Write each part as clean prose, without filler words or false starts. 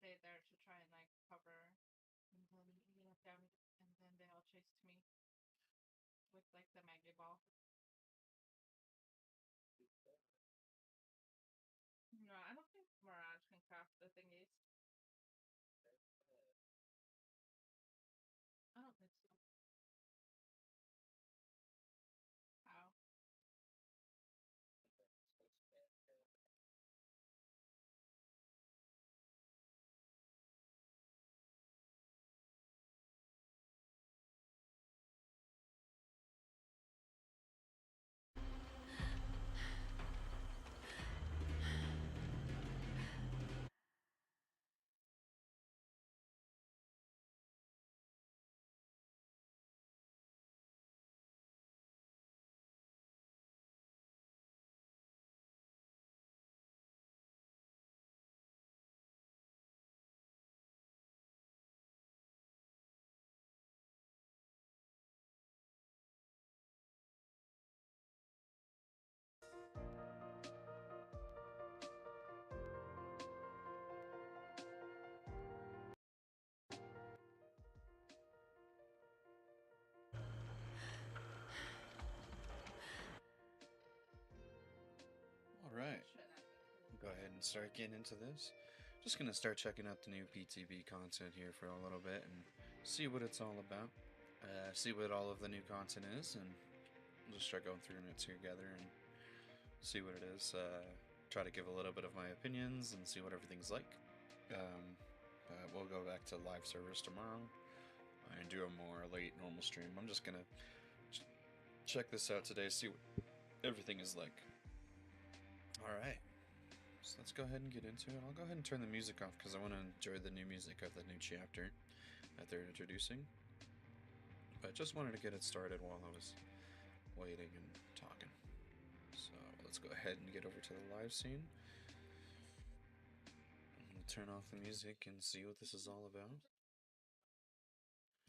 stay there to try and like cover, and then and then they all chased me with like the maggie ball. No, I don't think Mirage can craft the thingies. I don't think so. How? All right, Shit, I go ahead and start getting into this. Just gonna start checking out the new PTB content here for a little bit and see what it's all about. See what all of the new content is, and we'll just start going through it together and see what it is. Try to give a little bit of my opinions and see what everything's like. Um, we'll go back to live servers tomorrow and do a more late normal stream. I'm just gonna check this out today, see what everything is like. All right. So let's go ahead and get into it. I'll go ahead and turn the music off because I want to enjoy the new music of the new chapter that they're introducing. But just wanted to get it started while I was waiting and talking. So let's go ahead and get over to the live scene. We'll turn off the music and see what this is all about.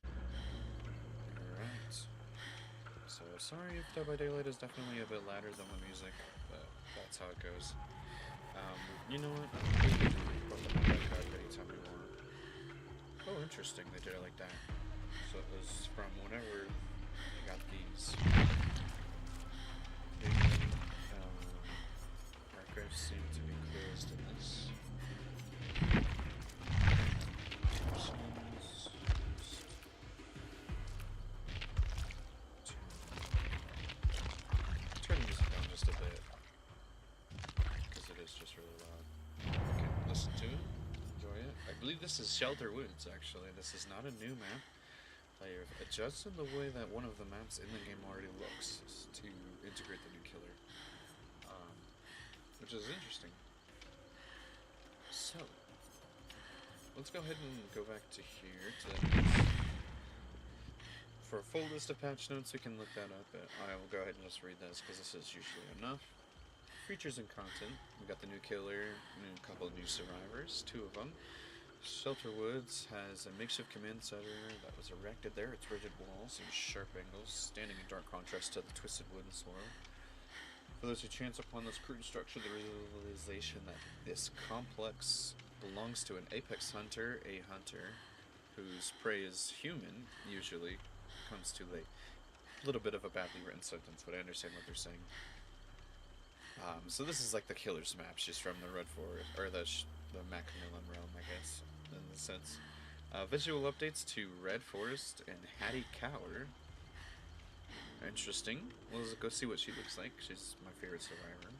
Alright. So sorry if Dead by Daylight is definitely a bit louder than the music, but that's how it goes. You know what? We can put the back anytime we want. Oh, interesting, they did it like that. So it was from whenever they got these. Archives seem to be closed in this. Turn the music down just a bit, because it is just really loud. You can listen to it, enjoy it. I believe this is Shelter Woods, actually. This is not a new map. They've adjusted the way that one of the maps in the game already looks to integrate the new killer, which is interesting. So, let's go ahead and go back to here for a full list of patch notes. We can look that up, but I will go ahead and just read this because this is usually enough. Features and content. We got the new killer, and a couple of new survivors, 2 of them. Shelter Woods has a makeshift command center that was erected there. Its rigid walls and sharp angles, standing in dark contrast to the twisted wooden soil. For those who chance upon this crude structure, the realization that this complex belongs to an apex hunter, a hunter whose prey is human, usually, comes too late. A little bit of a badly written sentence, but I understand what they're saying. So this is like the killer's maps, just from the Red Forest, or the Macmillan realm, I guess, in the sense. Visual updates to Red Forest and Hattie Cower. Interesting. Let's go see what she looks like. She's my favorite survivor.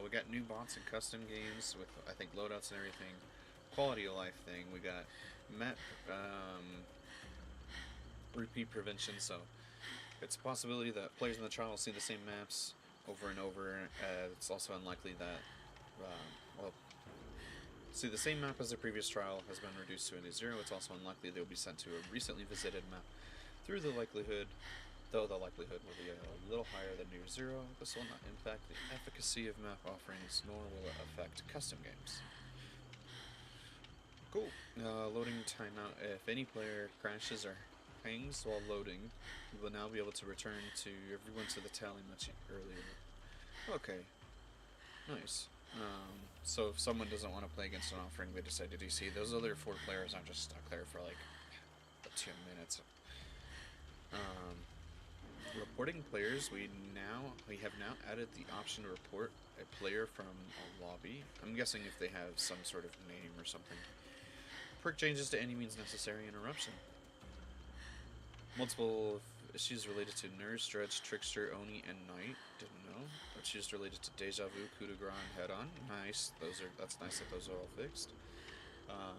We got new bots and custom games with, I think, loadouts and everything. Quality of life thing. We got map repeat prevention, so it's a possibility that players in the trial will see the same maps over and over. It's also unlikely that, well, see, the same map as the previous trial has been reduced to a new 0. It's also unlikely they'll be sent to a recently visited map through the likelihood, though the likelihood will be a little higher than near 0. This will not impact the efficacy of map offerings, nor will it affect custom games. Cool. Loading timeout. If any player crashes or hangs while loading, we will now be able to return to everyone to the tally much earlier. Okay. Nice. So if someone doesn't want to play against an offering, they decide to DC. Those other 4 players aren't just stuck there for like 2 minutes. Um, Reporting players, we have now added the option to report a player from a lobby. I'm guessing if they have some sort of name or something. Perk changes to any means necessary interruption. Multiple issues related to Nurse, Dredge, Trickster, Oni, and Knight. Didn't know. Issues related to Deja Vu, Coup de Grace, and Head On. Nice. That's nice that those are all fixed. Um,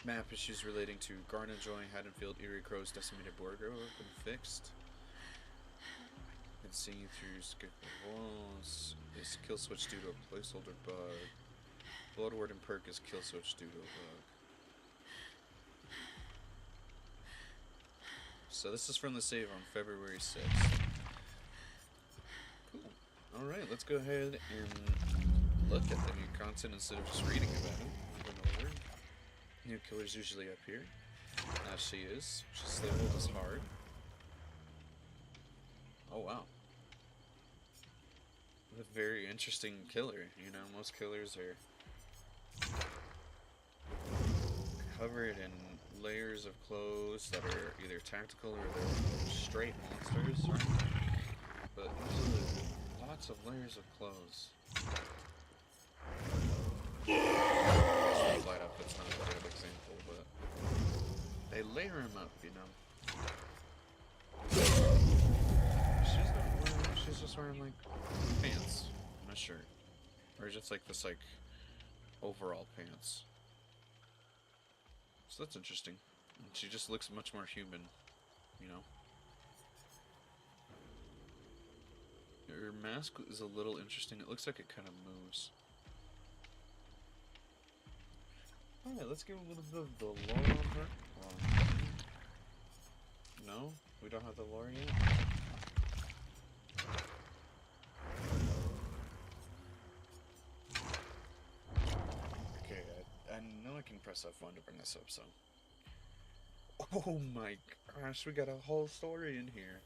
Map issues relating to Garnajoy, Haddonfield, Erie Crows, Decimated Borgo have been fixed. And seeing through skippable walls is kill switch due to a placeholder bug. Bloodward and perk is kill switch due to a bug. So this is from the save on February 6th. Cool. Alright, let's go ahead and look at the new content instead of just reading about it. New killer's usually up here. As she is. She's leveled as hard. Oh wow. A very interesting killer. You know, most killers are covered in layers of clothes that are either tactical or they're straight monsters, right? But usually lots of layers of clothes. Light up, it's not a good example, but they layer him up, you know. She's just wearing like pants and a shirt, or just like this like overall pants. So that's interesting. And she just looks much more human, you know. Her mask is a little interesting. It looks like it kind of moves. Alright, let's give a little bit of the lore on her. No? We don't have the lore yet? Okay, I know I can press F1 to bring this up, so... Oh my gosh, we got a whole story in here.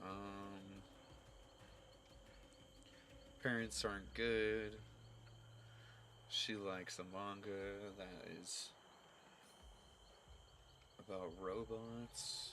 Um... Parents aren't good. She likes a manga that is about robots.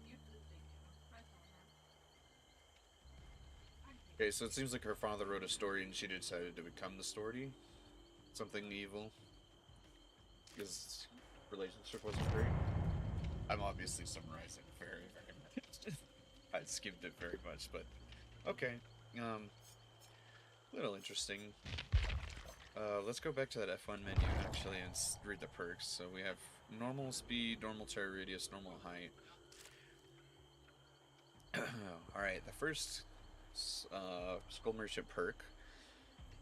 Usually they do. I'm surprised no one has. I hate Okay, it. so it seems like her father wrote a story and she decided to become the story. Something evil. His relationship wasn't great. I'm obviously summarizing very, very much. I skimmed it very much, but okay. Um, little interesting. Let's go back to that F1 menu actually and read the perks. So we have normal speed, normal terror radius, normal height. Alright, the first Skull Merchant perk.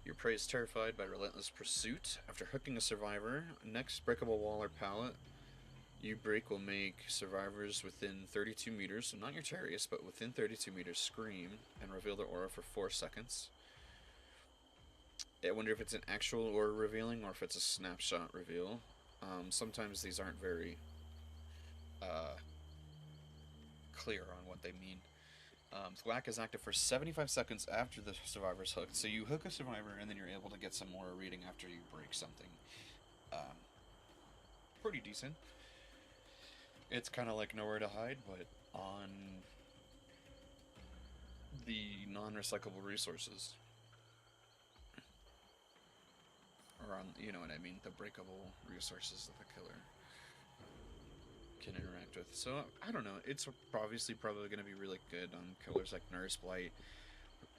Your prey is terrified by relentless pursuit. After hooking a survivor, next breakable wall or pallet you break will make survivors within 32 meters, so not your Terrius, but within 32 meters, scream and reveal their aura for 4 seconds. I wonder if it's an actual aura revealing or if it's a snapshot reveal. Sometimes these aren't very uh, clear on what they mean. Thwack is active for 75 seconds after the survivor's hooked. So you hook a survivor and then you're able to get some more reading after you break something. Um, Pretty decent. It's kind of like Nowhere to Hide, but on the non-recyclable resources. Or on, you know what I mean, the breakable resources of the killer. can interact with. So I don't know. It's obviously probably going to be really good on killers like Nurse Blight.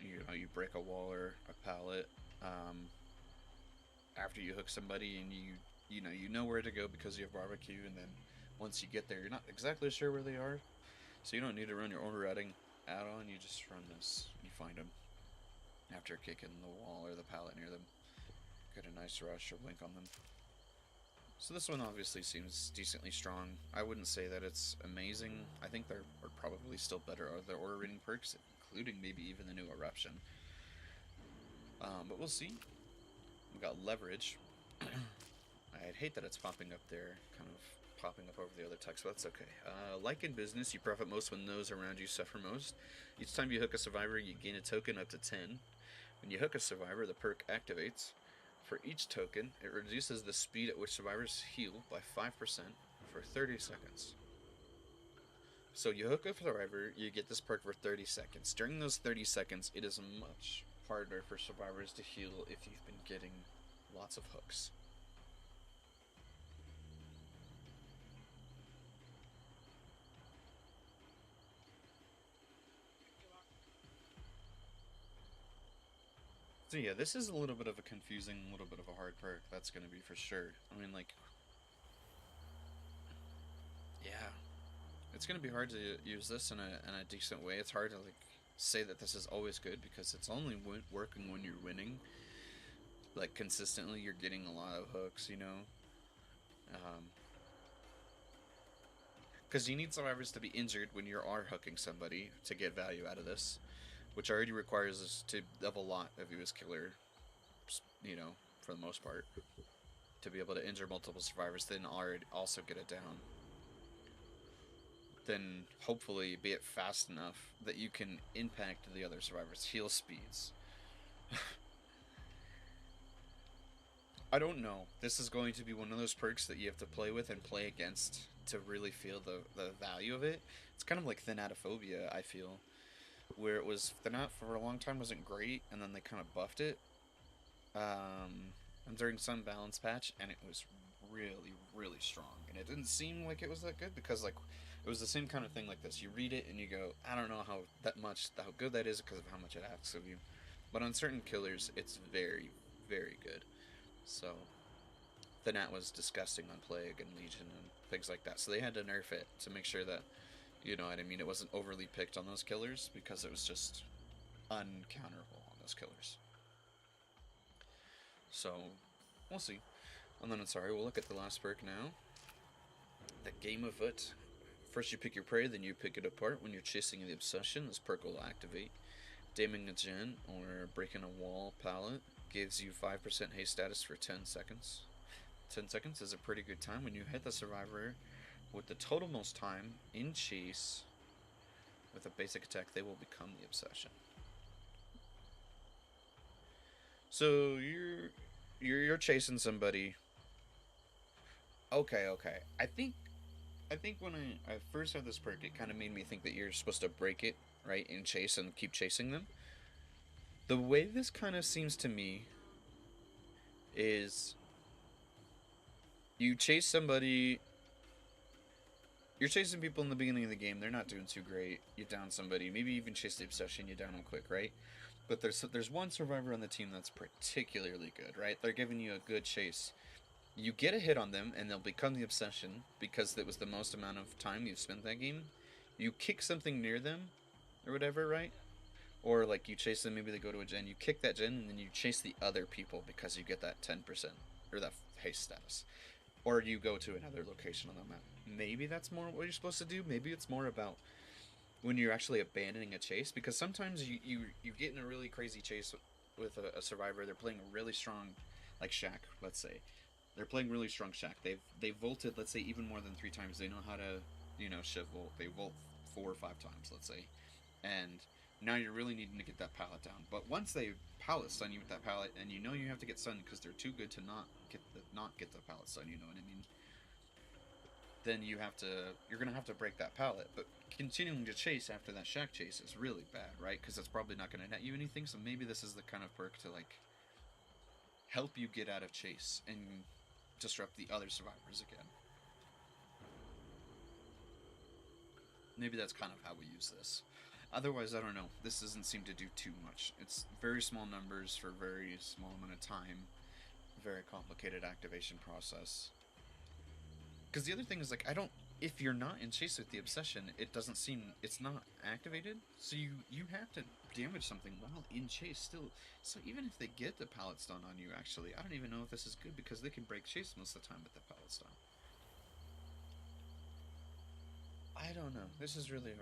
You know, you break a wall or a pallet after you hook somebody, and you know where to go because you have barbecue, and then once you get there, you're not exactly sure where they are, so you don't need to run your order routing add-on. You just run this. You find them after kicking the wall or the pallet near them. Get a nice rush or blink on them. So this one obviously seems decently strong. I wouldn't say that it's amazing. I think there are probably still better other order reading perks, including maybe even the new eruption. But we'll see. We got leverage. I'd hate that it's popping up there, kind of popping up over the other text, but that's okay. Like in business, you profit most when those around you suffer most. Each time you hook a survivor, you gain a token up to 10. When you hook a survivor, the perk activates. For each token, it reduces the speed at which survivors heal by 5% for 30 seconds. So you hook a survivor, you get this perk for 30 seconds. During those 30 seconds, it is much harder for survivors to heal if you've been getting lots of hooks. So yeah, this is a little bit of a confusing, little bit of a hard perk. That's going to be for sure. I mean, like, yeah, it's going to be hard to use this in a decent way. It's hard to like say that this is always good because it's only working when you're winning. Like consistently, you're getting a lot of hooks. Because you need survivors to be injured when you are hooking somebody to get value out of this, which already requires us to have a lot of you as killer. For the most part, to be able to injure multiple survivors, then already also get it down. Then hopefully be it fast enough that you can impact the other survivors' heal speeds. I don't know. This is going to be one of those perks that you have to play with and play against to really feel the value of it. It's kind of like Thanatophobia, I feel, where it was Thanat for a long time wasn't great, and then they kind of buffed it. And during some balance patch, and it was really, really strong. And it didn't seem like it was that good because like it was the same kind of thing like this. You read it and you go, I don't know how good that is because of how much it asks of you. But on certain killers, it's very, very good. So the Nat was disgusting on Plague and Legion and things like that. So they had to nerf it to make sure that, you know what I mean, it wasn't overly picked on those killers because it was just uncounterable on those killers. So we'll see. And then, sorry, we'll look at the last perk now. The Game of It. First you pick your prey, then you pick it apart. When you're chasing the obsession, this perk will activate. Daming a gen or breaking a wall pallet gives you 5% haste status for 10 seconds. 10 seconds is a pretty good time. When you hit the survivor with the total most time in chase with a basic attack, they will become the obsession. So you're chasing somebody. Okay. I think when I first had this perk, it kind of made me think that you're supposed to break it, right, and chase and keep chasing them. The way this kind of seems to me is you chase somebody, you're chasing people in the beginning of the game, they're not doing too great. You down somebody, maybe even chase the obsession, you down them quick, right? But there's one survivor on the team that's particularly good, right? They're giving you a good chase. You get a hit on them, and they'll become the obsession because it was the most amount of time you've spent that game. You kick something near them, or whatever, right? Or like you chase them, maybe they go to a gen. You kick that gen, and then you chase the other people because you get that 10% or that haste status. Or you go to another location on the map. Maybe that's more what you're supposed to do. Maybe it's more about when you're actually abandoning a chase, because sometimes you get in a really crazy chase with a survivor. They're playing a really strong, like Shack, let's say. They're playing really strong Shack. They've vaulted, let's say, even more than 3 times. They know how to, shiv vault. They vault 4 or 5 times, let's say, and now you're really needing to get that pallet down. But once they pallet stun you with that pallet, and you know you have to get stunned because they're too good to not get the pallet stun. You know what I mean? Then you're gonna have to break that pallet. But continuing to chase after that Shack chase is really bad, right? Because it's probably not gonna net you anything. So maybe this is the kind of perk to like help you get out of chase and disrupt the other survivors again. Maybe that's kind of how we use this. Otherwise, I don't know. This doesn't seem to do too much. It's very small numbers for very small amount of time. Very complicated activation process. Because the other thing is, like, I don't. If you're not in chase with the obsession, it doesn't seem it's not activated. So you have to damage something while in chase still. So even if they get the pallet stun on you, actually, I don't even know if this is good because they can break chase most of the time with the pallet stun. I don't know. This is really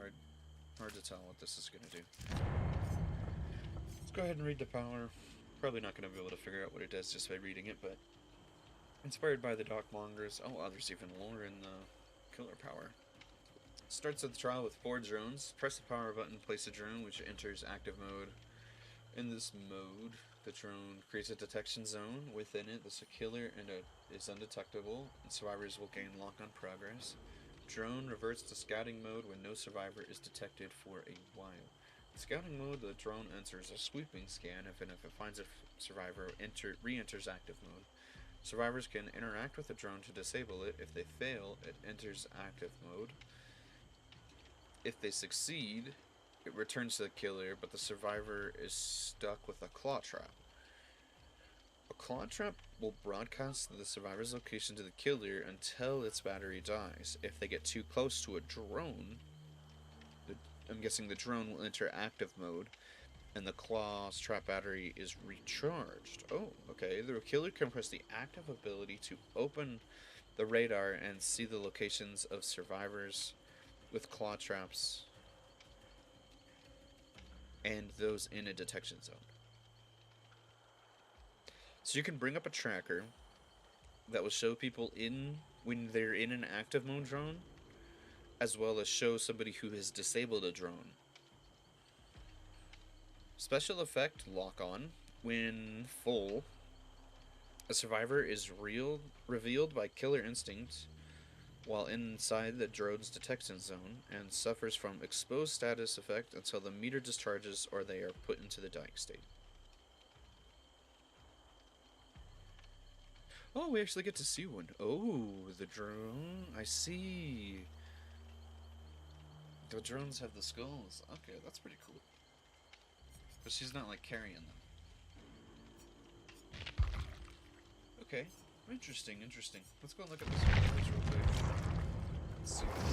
hard to tell what this is gonna do. Let's go ahead and read the power. Probably not gonna be able to figure out what it does just by reading it, but inspired by the Dockmongers. Oh, wow, there's even lore in the killer power. Starts the trial with 4 drones. Press the power button, place a drone, which enters active mode. In this mode, the drone creates a detection zone. Within it, the killer is undetectable, and survivors will gain lock-on progress. Drone reverts to scouting mode when no survivor is detected for a while. In scouting mode, the drone enters a sweeping scan, if it finds a survivor, re-enters active mode. Survivors can interact with the drone to disable it. If they fail, it enters active mode. If they succeed, it returns to the killer, but the survivor is stuck with a claw trap. A claw trap will broadcast the survivor's location to the killer until its battery dies. If they get too close to a drone, I'm guessing the drone will enter active mode, and the claw's trap battery is recharged. Oh, okay. The killer can press the active ability to open the radar and see the locations of survivors with claw traps and those in a detection zone. So you can bring up a tracker that will show people in when they're in an active mode drone, as well as show somebody who has disabled a drone. Special effect lock on. When full, a survivor is revealed by killer instinct while inside the drone's detection zone and suffers from exposed status effect until the meter discharges or they are put into the dying state. Oh, we actually get to see one. Oh, the drone. I see. The drones have the skulls. Okay, that's pretty cool. But she's not like carrying them. Okay. Interesting, interesting. Let's go and look at this real quick. Let's see what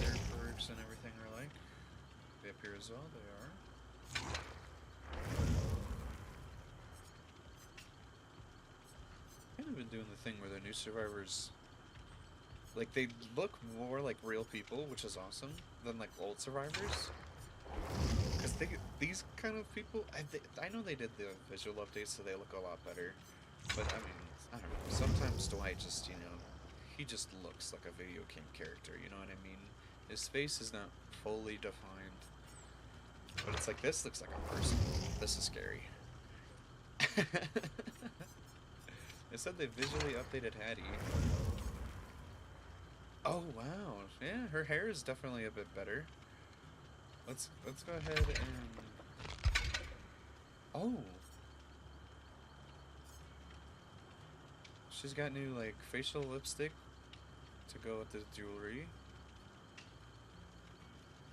their perks and everything are like. They appear as well, they are. Kind of been doing the thing where the new survivors, like, they look more like real people, which is awesome, than like old survivors. Because these kind of people, I know they did the visual updates so they look a lot better, but I mean, I don't know, sometimes Dwight just, he just looks like a video game character, you know what I mean? His face is not fully defined, but it's like, this looks like a person. This is scary. They said they visually updated Hattie. Oh wow, yeah, her hair is definitely a bit better. Let's go ahead and... Oh! She's got new, like, facial lipstick to go with the jewelry.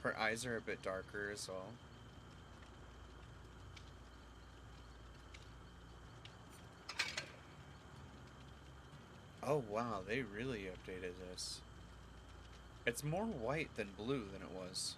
Her eyes are a bit darker as well. Oh wow, they really updated this. It's more white than blue than it was.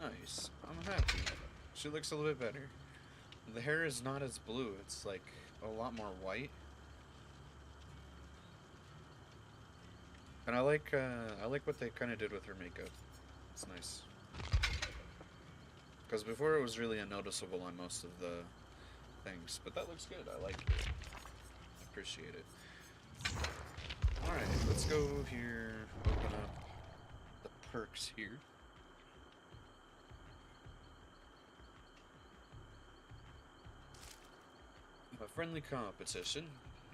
Nice. I'm happy. She looks a little bit better. The hair is not as blue. It's like a lot more white. And I like what they kind of did with her makeup. It's nice. Because before it was really unnoticeable on most of the things, but that looks good. I like it. I appreciate it. All right, let's go here. Open up. perks here. A friendly competition.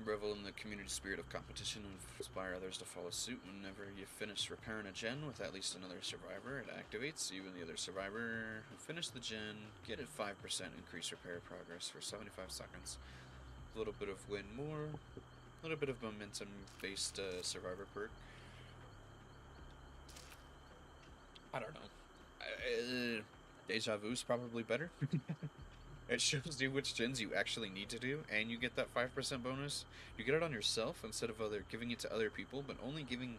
Revel in the community spirit of competition and inspire others to follow suit. Whenever you finish repairing a gen with at least another survivor, it activates. You and the other survivor who finished the gen get a 5% increased repair progress for 75 seconds. A little bit of win more, a little bit of momentum based survivor perk. I don't know. Deja Vu's probably better. It shows you which gens you actually need to do, and you get that 5% bonus. You get it on yourself instead of giving it to other people, but only giving.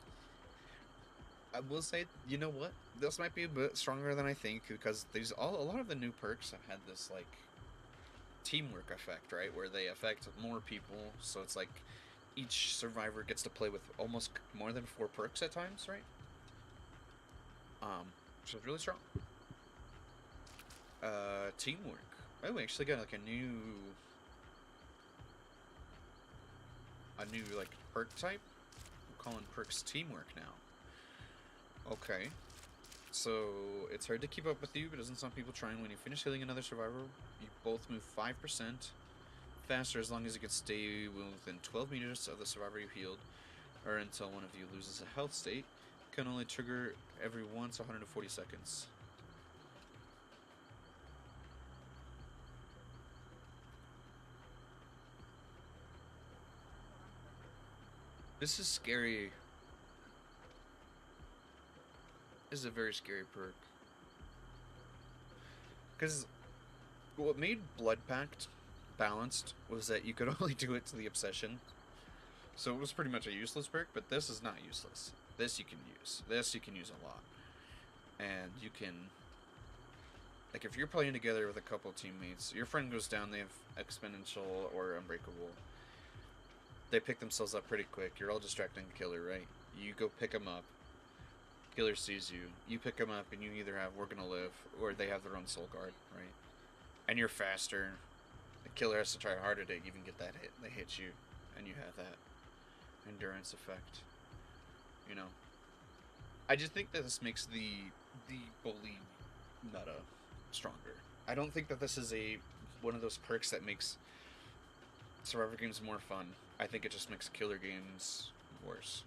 I will say, you know what? This might be a bit stronger than I think because a lot of the new perks have had this like teamwork effect, right? Where they affect more people, so it's like each survivor gets to play with almost more than 4 perks at times, right? Which is really strong. Teamwork. Oh, we actually got like a new like perk type. I'm calling perks teamwork now. Okay. So it's hard to keep up with you, but doesn't stop people trying. When you finish healing another survivor, you both move 5% faster as long as you can stay within 12 meters of the survivor you healed, or until one of you loses a health state. Can only trigger every once 140 seconds. This is scary. This is a very scary perk. Because what made Blood Pact balanced was that you could only do it to the obsession. So it was pretty much a useless perk, but this is not useless. This you can use. This you can use a lot. And you can... Like, if you're playing together with a couple teammates, your friend goes down, they have Exponential or Unbreakable. They pick themselves up pretty quick. You're all distracting the killer, right? You go pick them up. Killer sees you. You pick them up, and you either have We're Gonna Live, or they have their own Soul Guard, right? And you're faster. The killer has to try harder to even get that hit. They hit you, and you have that endurance effect. You know, I just think that this makes the bully meta stronger. I don't think that this is one of those perks that makes Survivor games more fun. I think it just makes killer games worse.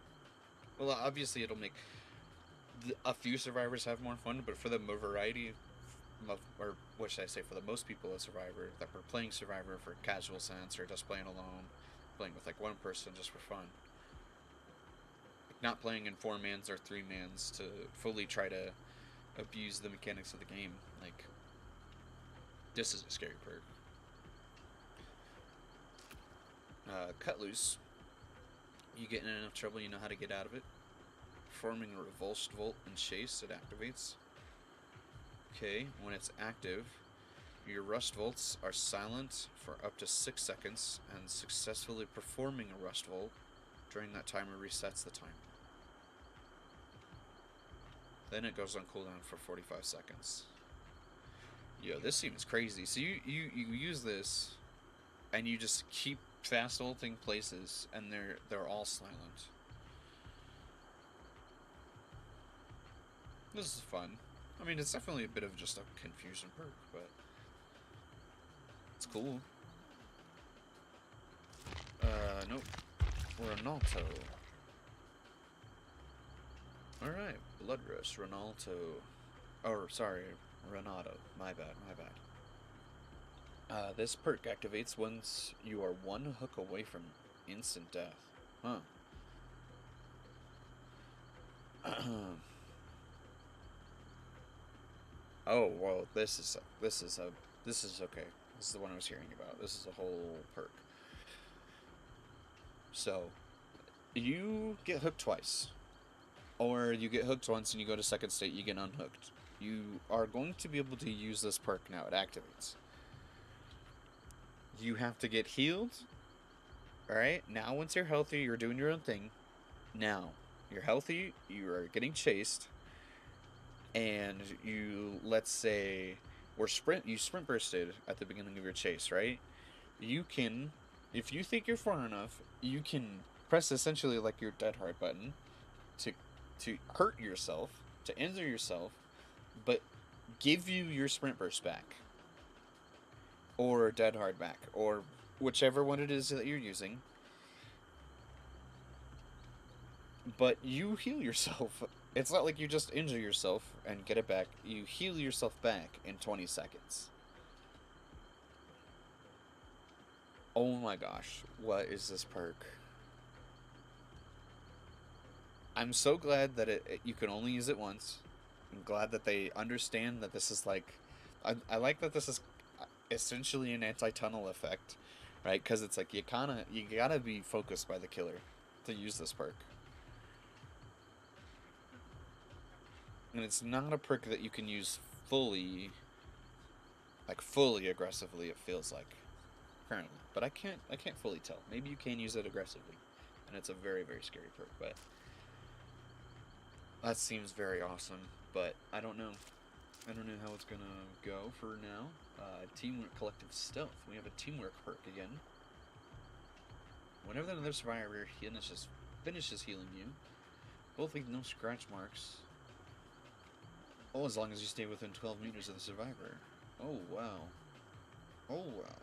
Well, obviously it'll make a few survivors have more fun, but for the variety of, or what should I say, for the most people a Survivor that were playing Survivor for casual sense or just playing alone, playing with like one person just for fun, like not playing in 4-mans or 3-mans to fully try to abuse the mechanics of the game. Like, this is a scary perk. Cut Loose. You get in enough trouble, you know how to get out of it. Performing a Revulsed Volt and Chase, it activates. Okay, when it's active, your Rust Volts are silent for up to 6 seconds, and successfully performing a Rust Volt during that timer resets the timer. Then it goes on cooldown for 45 seconds. Yo, this seems crazy. So you use this, and you just keep fast ulting places, and they're all silent. This is fun. I mean, it's definitely a bit of just a confusion perk, but it's cool. Nope. Ronaldo. Alright, Blood Rush, Ronaldo. Oh, sorry, Renato. My bad, my bad. This perk activates once you are one hook away from instant death. Huh. Oh, well, this is okay. This is the one I was hearing about. This is a whole perk. So, you get hooked twice. Or you get hooked once and you go to second state, you get unhooked. You are going to be able to use this perk now. It activates. You have to get healed. Alright, now once you're healthy, you're doing your own thing. Now, you're healthy, you are getting chased, and let's say, you sprint bursted at the beginning of your chase, right? You can, if you think you're far enough, you can press essentially like your dead heart button to hurt yourself to injure yourself, but give you your sprint burst back, or dead hard back, or whichever one it is that you're using. But you heal yourself. It's not like you just injure yourself and get it back. You heal yourself back in 20 seconds. Oh my gosh, what is this perk? I'm so glad that you can only use it once. I'm glad that they understand that this is like. I like that this is essentially an anti-tunnel effect, right? Because it's like you gotta be focused by the killer to use this perk, and it's not a perk that you can use fully, like fully aggressively. It feels like currently, but I can't fully tell. Maybe you can use it aggressively, and it's a very very scary perk, but that seems very awesome. But I don't know. I don't know how it's gonna go for now. Teamwork, collective stealth. We have a teamwork perk again. Whenever another survivor finishes healing you, both leave no scratch marks. Oh, as long as you stay within 12 meters of the survivor. Oh wow. Oh wow.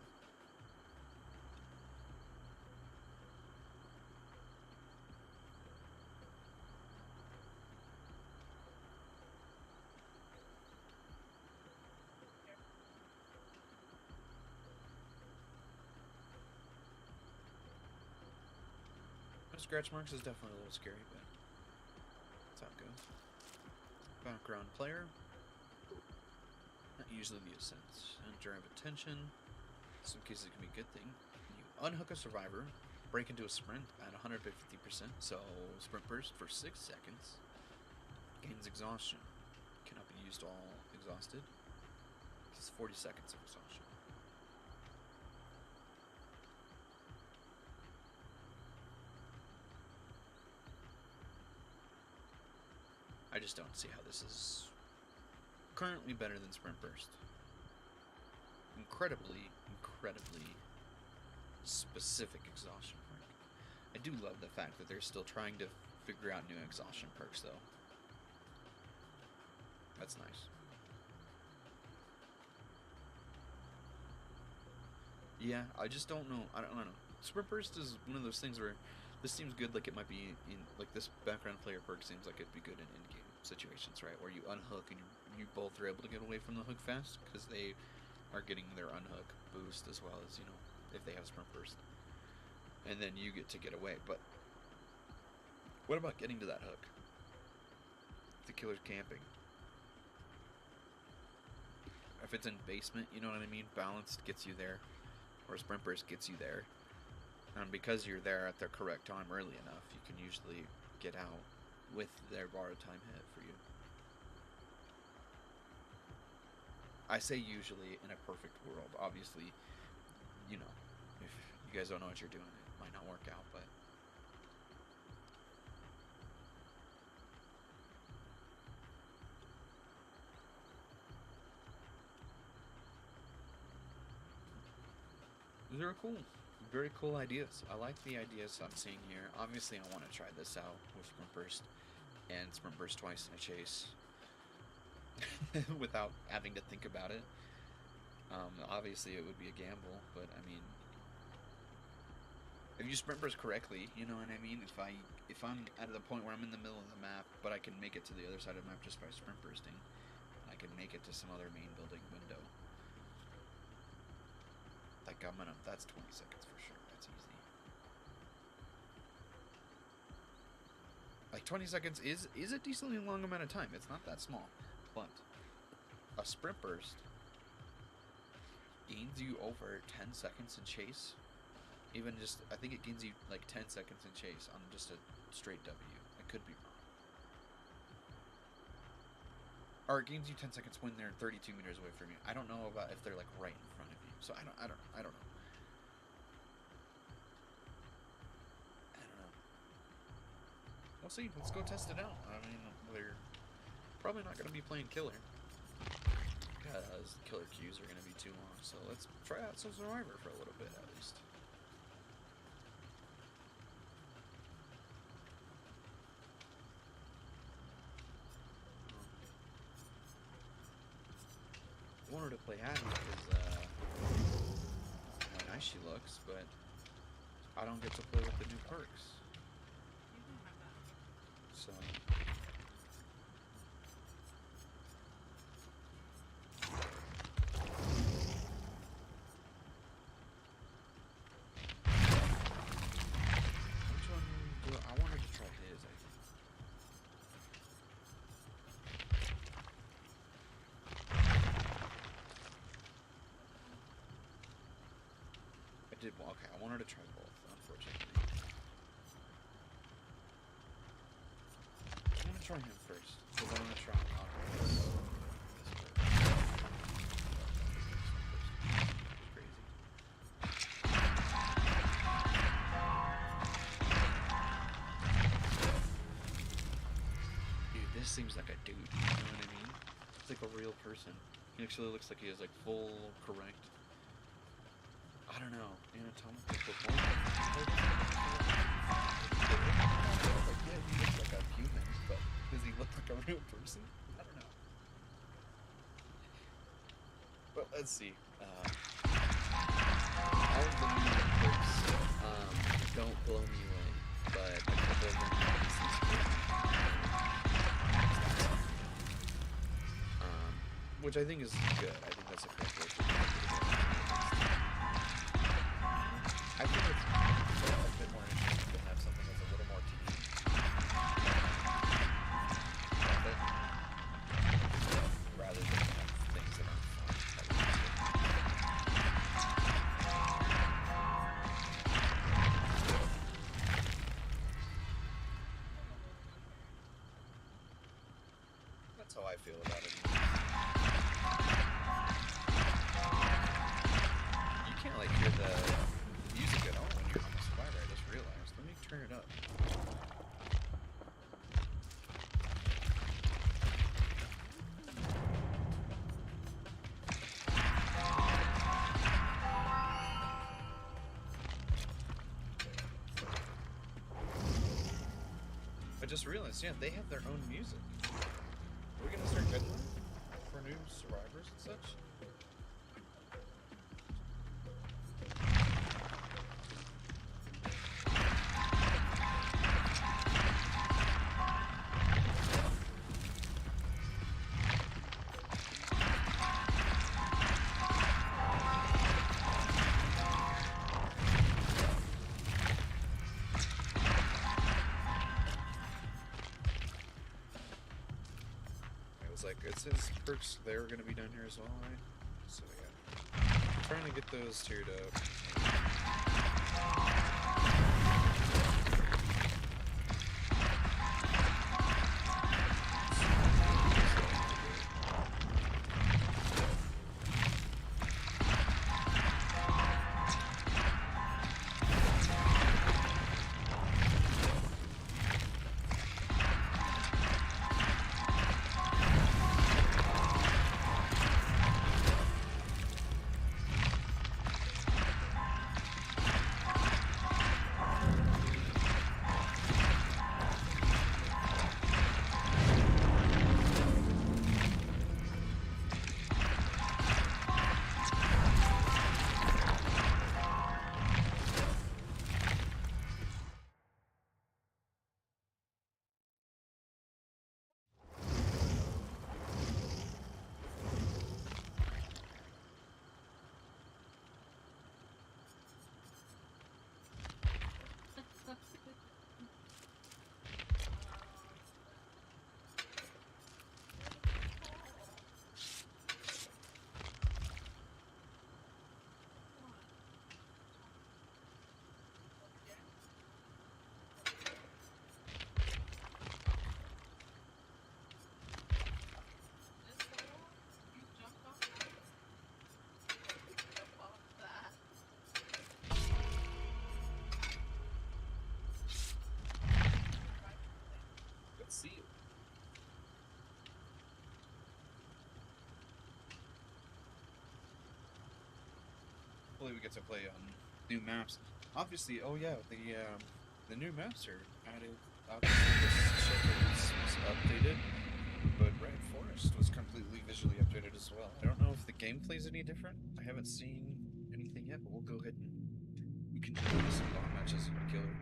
No scratch marks is definitely a little scary, but that's how it goes. Background player. Not usually the sense. Endure of attention. In some cases, it can be a good thing. You unhook a survivor, break into a sprint at 150%, so sprint burst for 6 seconds. Gains exhaustion. Cannot be used all exhausted. It's 40 seconds of exhaustion. I just don't see how this is currently better than sprint burst. Incredibly specific exhaustion perk. I do love the fact that they're still trying to figure out new exhaustion perks, though. That's nice. Yeah, I just don't know. I don't know. Sprint burst is one of those things where this seems good. Like it might be in like this background player perk seems like it'd be good in in-game situations, right? Where you unhook and you both are able to get away from the hook fast because they are getting their unhook boost as well as if they have sprint burst, and then you get to get away. But what about getting to that hook? The killer's camping. If it's in basement, you know what I mean. Balanced gets you there, or sprint burst gets you there. And because you're there at the correct time early enough, you can usually get out with their borrowed time hit for you. I say usually in a perfect world. Obviously, you know, if you guys don't know what you're doing, it might not work out, but they're cool. Very cool ideas. I like the ideas I'm seeing here. Obviously, I want to try this out with Sprint Burst and Sprint Burst twice in a chase without having to think about it. Obviously, it would be a gamble, but I mean, if you sprint burst correctly, you know what I mean. If I'm at the point where I'm in the middle of the map, but I can make it to the other side of the map just by sprint bursting, I can make it to some other main building window. Like that's 20 seconds for sure. That's easy. Like 20 seconds is a decently long amount of time. It's not that small, but a sprint burst gains you over 10 seconds in chase. Even just, I think it gains you like 10 seconds in chase on just a straight W. I could be wrong. Or it gains you 10 seconds when they're 32 meters away from you. I don't know about if they're like right in front of you. So I don't know. I don't know. We'll see. Let's go test it out. I mean, we're probably not going to be playing killer, because killer queues are going to be too long. So let's try out some survivor for a little bit at least. happy because how nice she looks, but I don't get to play with the new perks. You don't have that. So which one do I wanted to try his, I think. I did okay, I wanted to try both, unfortunately. I'm gonna try him first, because I want to try this perk. Crazy. Dude, this seems like a dude, you know what I mean? It's like a real person. He actually looks like he has like full correct, I don't know, anatomical performance. Like, yeah, he looks like a human, but does he look like a real person? I don't know. But let's see. All of the new perks don't blow me away, but a couple of them seem good. Which I think is good. I think that's a correct way to do it. I think it's a bit more interesting to have something that's a little more team rather than have things that aren't fun. That's how I feel about it. You can't like hear the music at all when you're on the spider. I just realized. Let me turn it up. I just realized, yeah, they have their own music. Are we gonna start getting them for new survivors and such? It was like, it says perks, they were gonna be down here as well, right? So yeah. I'm trying to get those tiered up. Hopefully we get to play new maps. Obviously, oh yeah, the new maps are added. Obviously, this shelter was updated, but Red Forest was completely visually updated as well. I don't know if the gameplay's any any different. I haven't seen anything yet, but we'll go ahead and we can do some long matches with Killer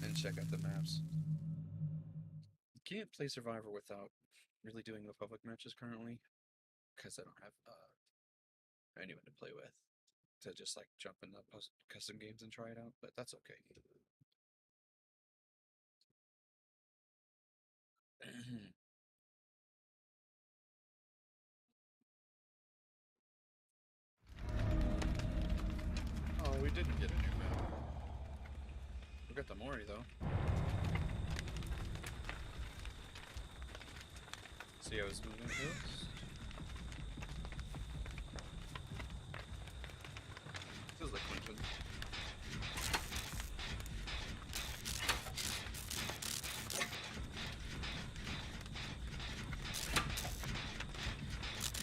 and check out the maps. Can't play Survivor without really doing the public matches currently, because I don't have anyone to play with to just like jump in the custom games and try it out, but that's okay. Oh, we didn't get a new map. We got the Mori though. See how his movement feels? Feels like Clinton.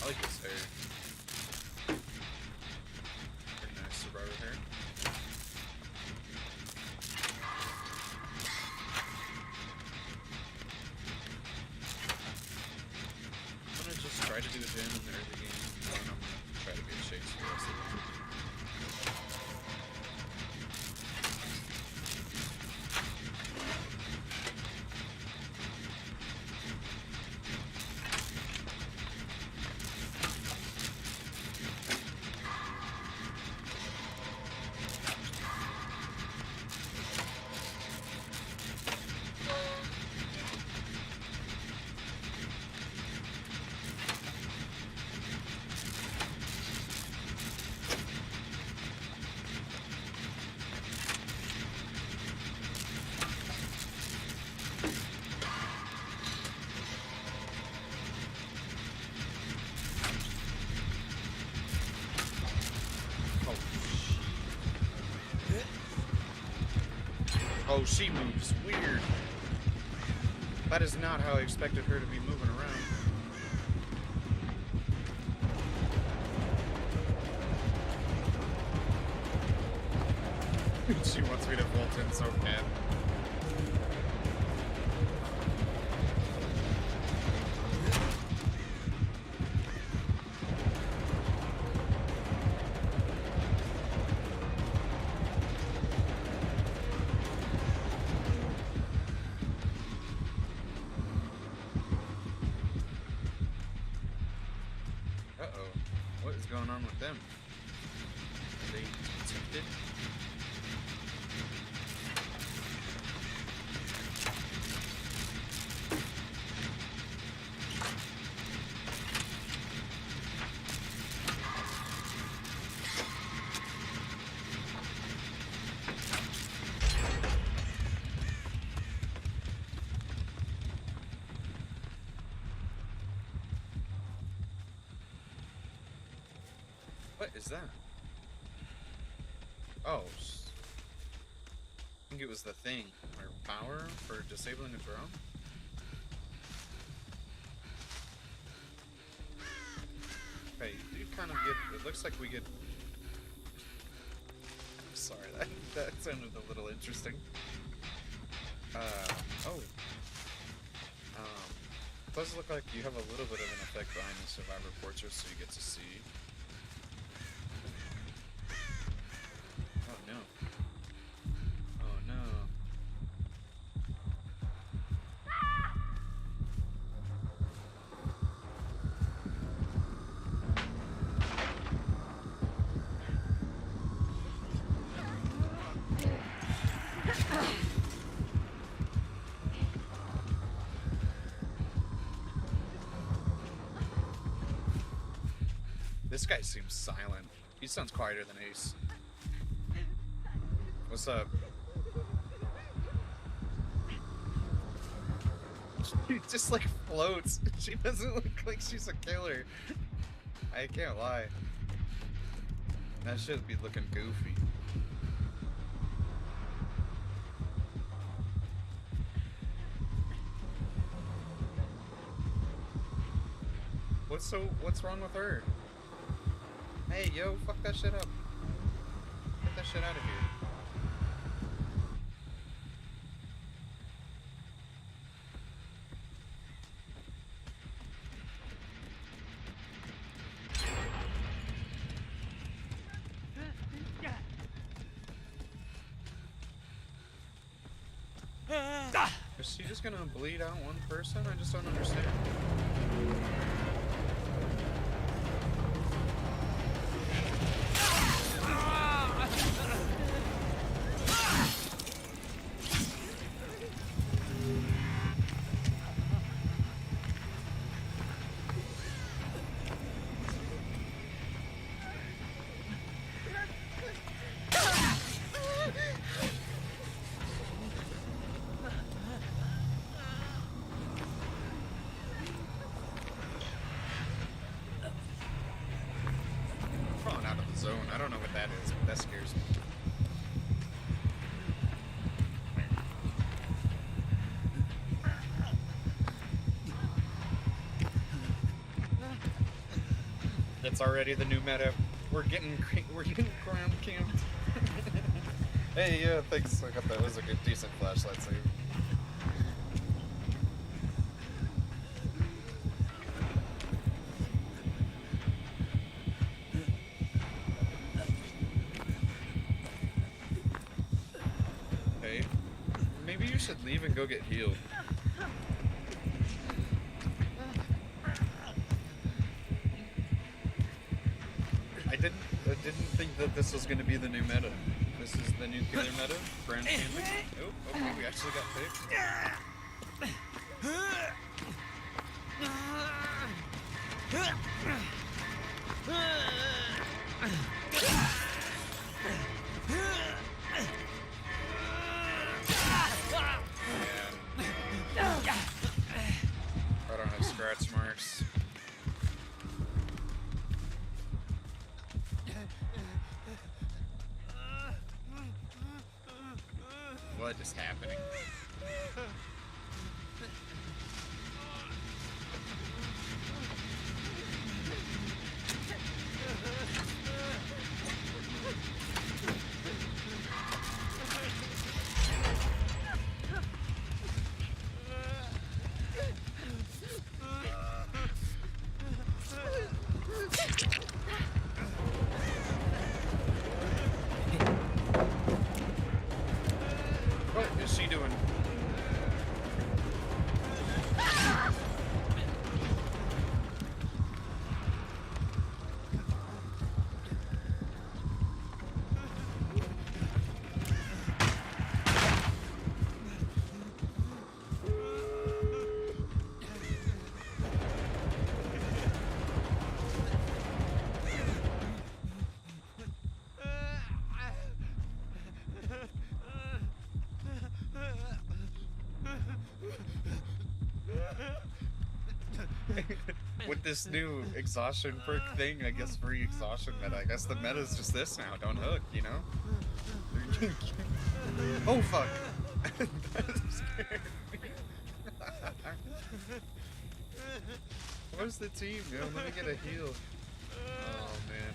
I like his hair. Pretty nice Survivor hair. I'm gonna just try to do a gym in the early game, and then I'm gonna try to get shakes for the rest of the game. Oh, she moves weird. That is not how I expected her to be moving around. She wants me to vault in so bad. Uh-oh. What is going on with them? Are they tempted? What is that? Oh, I think it was the thing, or power for disabling a drone? Hey, you kind of get, it looks like we get, I'm sorry, that sounded a little interesting. Oh. It does look like you have a little bit of an effect behind the Survivor Fortress, so you get to see. Oh no. Oh no. This guy seems silent. He sounds quieter than Ace. What's up? She just like floats. She doesn't look like she's a killer. I can't lie. That should be looking goofy. What's wrong with her? Hey, yo, fuck that shit up. Get that shit out of here. Is she just gonna bleed out one person? I just don't understand. I'm falling out of the zone. I don't know what that is, but that scares me. That's already the new meta. We're getting ground camped. Hey, yeah, thanks. I got that. It was a good, decent flashlight save. Hey, maybe you should leave and go get healed. I didn't think that this was gonna be the new meta. This is the new killer meta. Grand camping. Oh, okay, we actually got picked. I don't have scratch marks. What is happening? What is she doing? With this new exhaustion perk thing, I guess free exhaustion meta. I guess the meta's just this now. Don't hook, you know? Oh fuck! That scared me. Where's the team, yo? Let me get a heal. Oh man.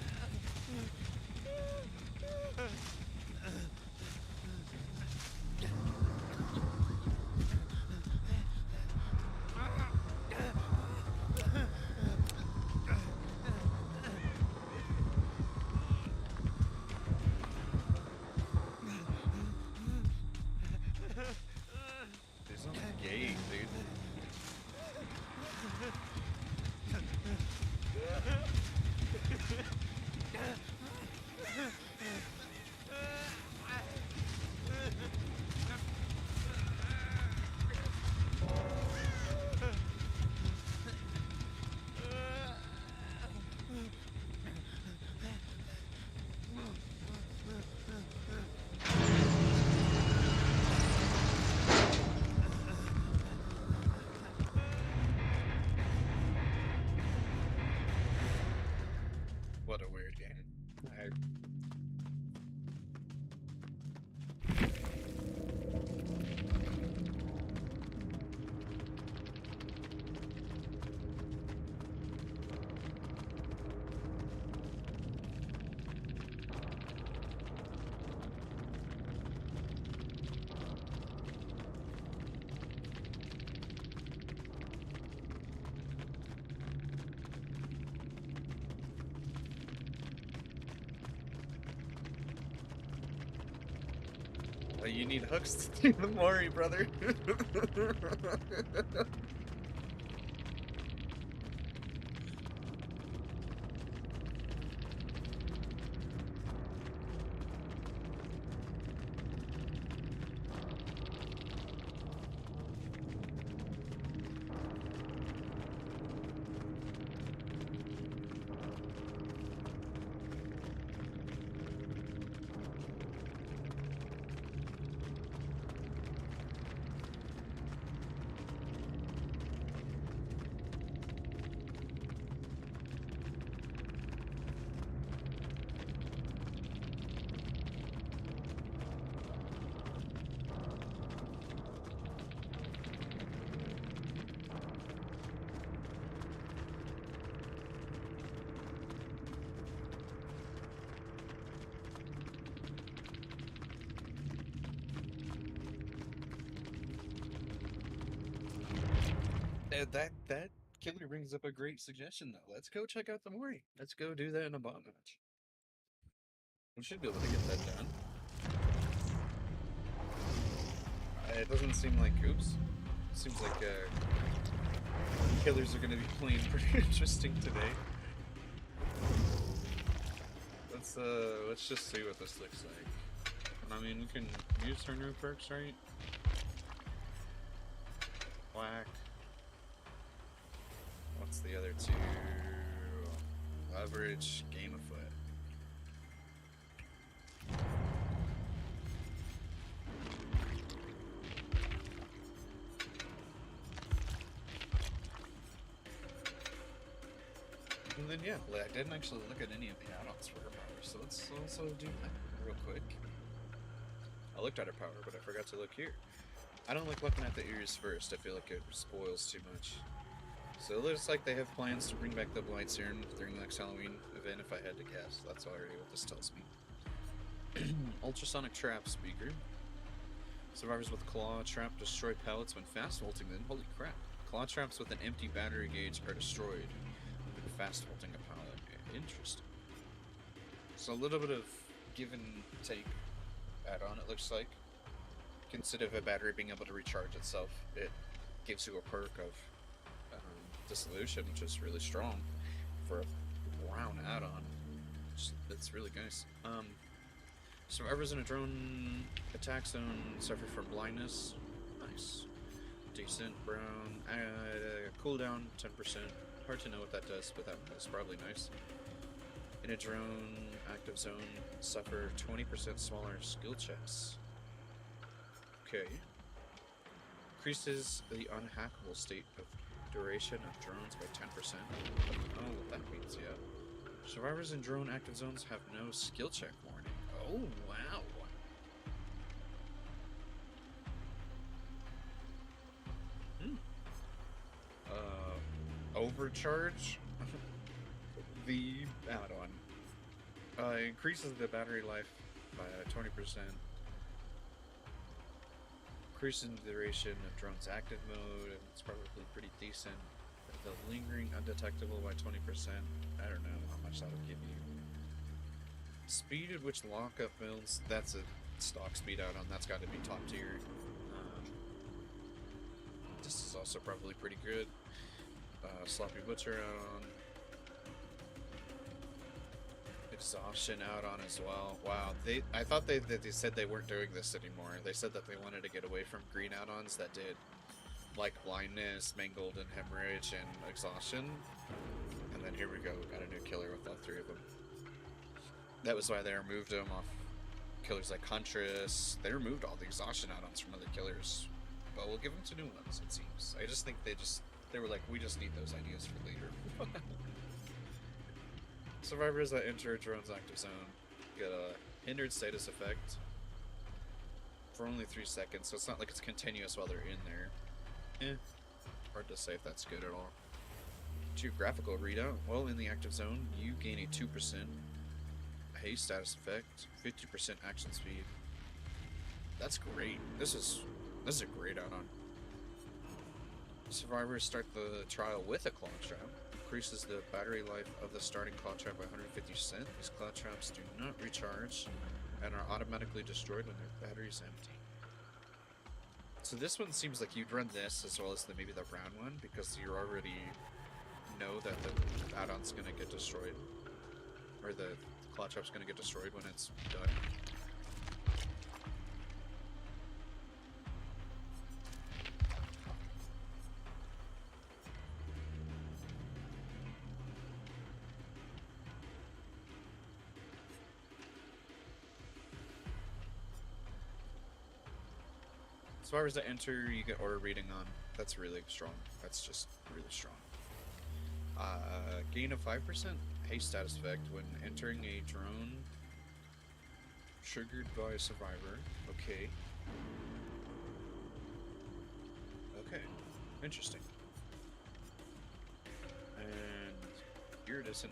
There's no gate, dude. What a weird game. You need hooks to do the Mori, brother. That killer brings up a great suggestion though. Let's go check out the Mori. Let's go do that in a bot match. We should be able to get that done. It doesn't seem like oops. Seems like killers are going to be playing pretty interesting today. Let's just see what this looks like. I mean, we can use her new perks, right? Whack. What's the other two? Leverage, game of foot. And then yeah, I didn't actually look at any of the add-ons for her power, so let's also do that real quick. I looked at her power, but I forgot to look here. I don't like looking at the ears first. I feel like it spoils too much. So it looks like they have plans to bring back the Blight Serum during the next Halloween event, if I had to guess. That's already what this tells me. Ultrasonic Trap Speaker. Survivors with Claw Trap destroy pallets when fast vaulting them. Holy crap. Claw traps with an empty battery gauge are destroyed when fast vaulting a pallet. Interesting. So a little bit of give and take add-on, it looks like. Instead of a battery being able to recharge itself, it gives you a perk of Dissolution, which is really strong for a brown add-on. It's really nice. Survivors in a drone attack zone suffer from blindness. Nice. Decent brown. Cooldown 10%. Hard to know what that does, but that is probably nice. In a drone active zone, suffer 20% smaller skill checks. Okay. Increases the unhackable state of duration of drones by 10%. I don't know what that means yet. Survivors in drone active zones have no skill check warning. Oh, wow. Overcharge? The add-on. Increases the battery life by 20%. Increases the duration of drone's active mode, and it's probably pretty decent. The lingering undetectable by 20%. I don't know how much that'll give you. Speed at which lockup builds, that's a stock speed add-on. That's got to be top tier. This is also probably pretty good. Sloppy Butcher add-on. Exhaustion add-on as well. Wow, I thought they said they weren't doing this anymore. They said that they wanted to get away from green add-ons that did like blindness, mangled, and hemorrhage, and exhaustion. And then here we go, got a new killer with all three of them. That was why they removed them off killers like Huntress. They removed all the exhaustion add-ons from other killers, but we'll give them to new ones, it seems. I just think they were like, we just need those ideas for later. Survivors that enter a drone's active zone get a hindered status effect for only 3 seconds, so it's not like it's continuous while they're in there. Hard to say if that's good at all. Geographical readout. While in the active zone, you gain a 2% haste status effect, 50% action speed. That's great. This is a great add-on. Survivors start the trial with a claw trap. Increases the battery life of the starting claw trap by 150%. These claw traps do not recharge and are automatically destroyed when their battery is empty. So this one seems like you'd run this as well as maybe the brown one because you already know that the add-on's gonna get destroyed, or the claw trap's gonna get destroyed when it's done. As far as the enter, you get order reading on. That's really strong. That's just really strong. Gain of 5% haste status effect when entering a drone triggered by a survivor. Okay. Okay. Interesting. And here it is, an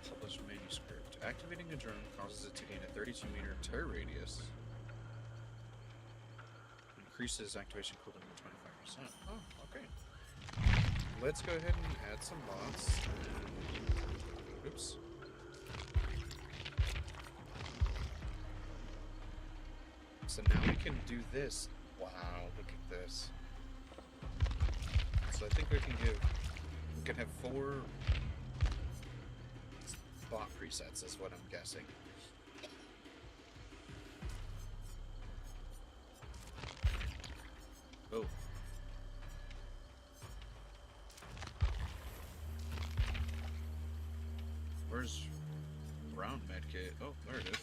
unpublished manuscript. Activating a drone causes it to gain a 32-meter turret radius. Increases activation cooldown to 25%. Oh, okay. Let's go ahead and add some bots. Oops. So now we can do this. Wow, look at this. So I think we can have 4 bot presets is what I'm guessing. Oh. Where's brown medkit? Oh, there it is.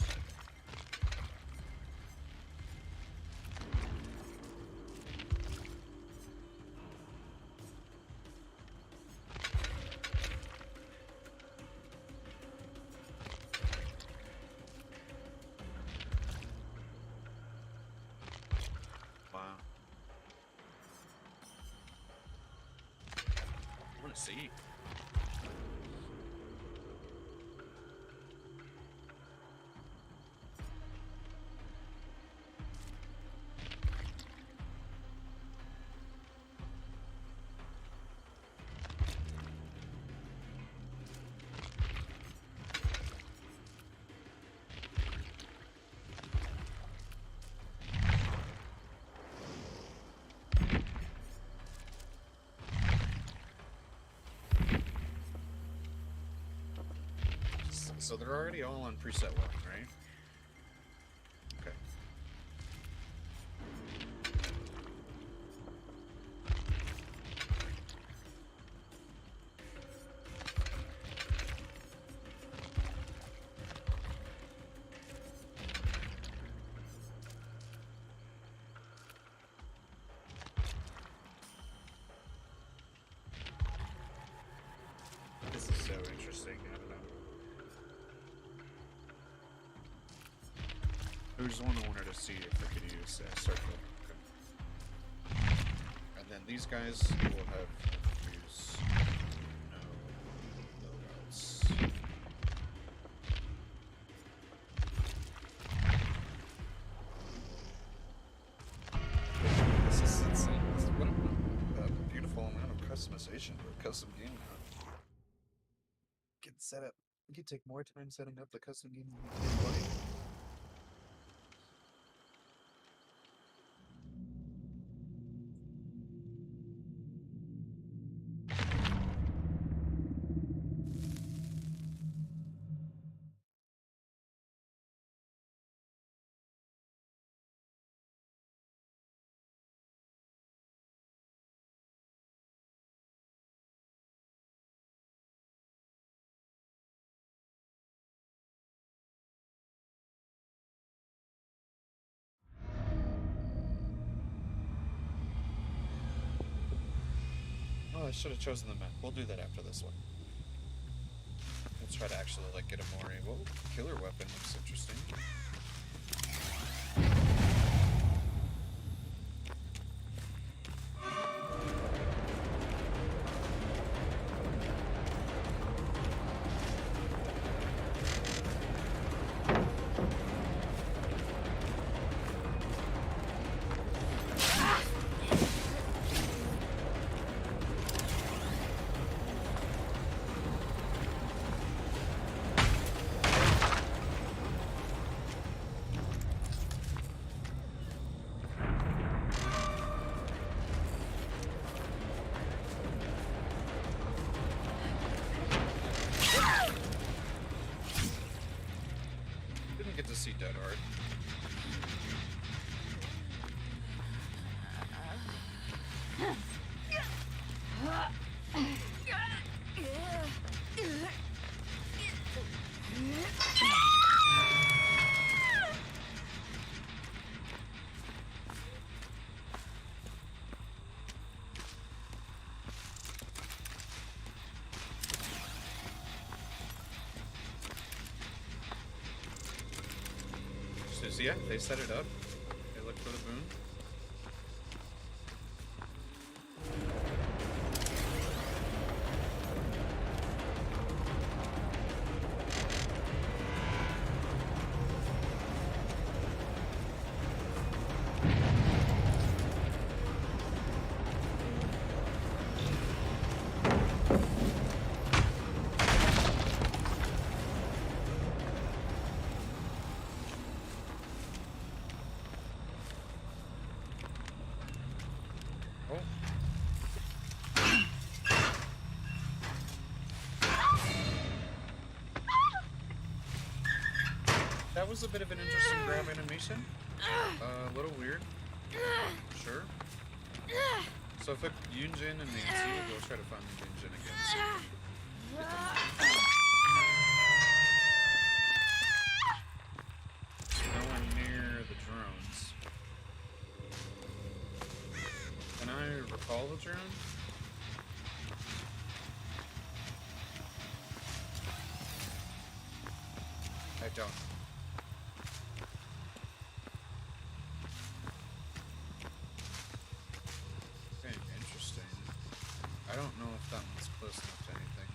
Wow. I want to see. So they're already all on preset 1, right? Okay. This is so interesting. I don't know. There's one I wanted to see if I could use circle. Okay. And then these guys will have use no loadouts. This is insane. What a beautiful amount of customization for a custom game now. Get set up. You can take more time setting up the custom game than you can playing. Oh, I should have chosen the map. We'll do that after this one. Let's try to actually get a more whoa, killer weapon. Looks interesting. So yeah, they set it up. They look for the boon. Oh. That was a bit of an interesting grab animation. A little weird. Sure. So if Yunjin and Nancy, we'll try to find Yunjin again. Nowhere near the drones. Can I recall the drone? I don't. Okay, interesting. I don't know if that one's close enough to anything.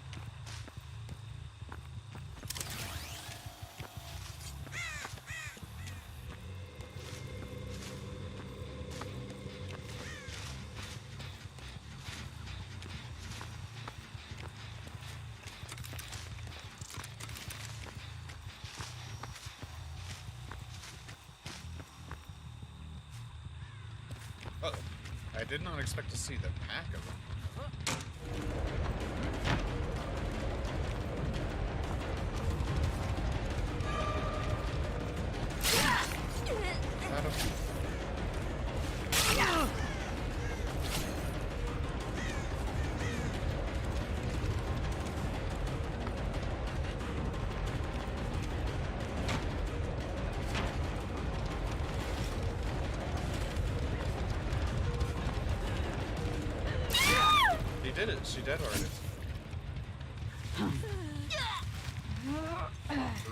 Uh-oh. I did not expect to see the pack of them. Got him. He did it. She dead hearted.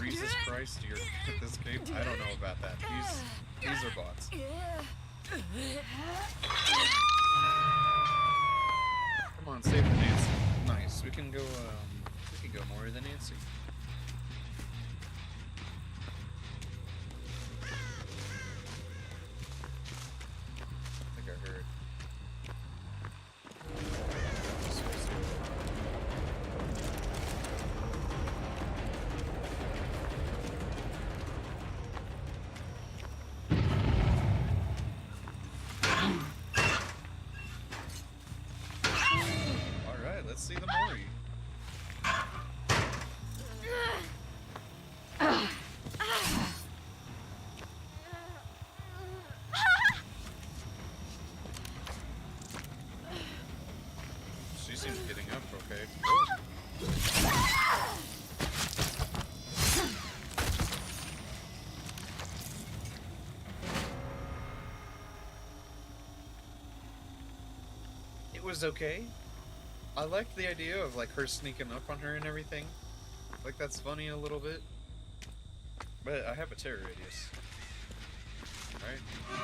Jesus Christ, you're at this game. I don't know about that. These are bots. Come on, save Nancy. Nice. We can go more than Nancy. I think I heard. Alright, let's see the Mori. She seems getting up okay. It was okay. I liked the idea of like her sneaking up on her and everything. Like that's funny a little bit. But I have a terror radius. Right? I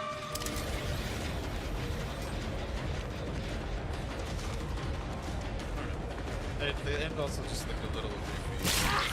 don't know. The end also just looked a little goofy.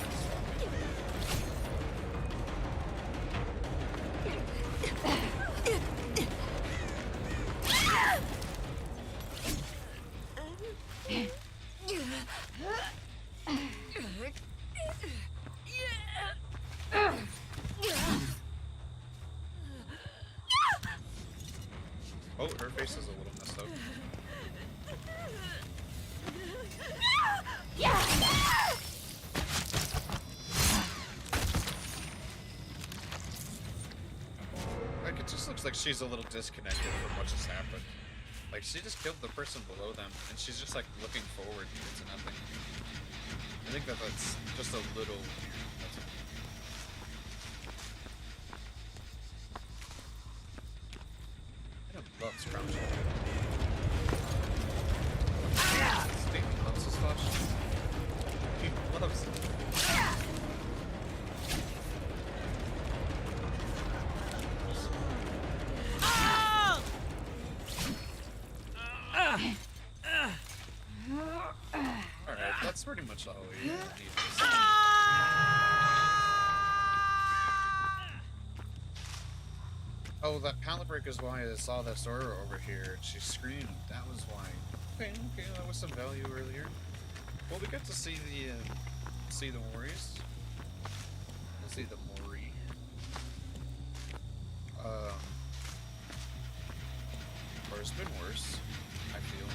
Oh, her face is a little messed up. Like, it just looks like she's a little disconnected from what just happened. Like, she just killed the person below them, and she's just, like, looking forward into nothing. I think that's just a little weird. That's all. I love crouching. Steve loves his flash. He loves it. that's pretty much all we need to see. Oh, that pallet break is why I saw that Sora over here. She screamed. That was why. Okay, okay, that was some value earlier. Well, we got to see the Moris. Let's see the Mori. Or it's been worse, I feel.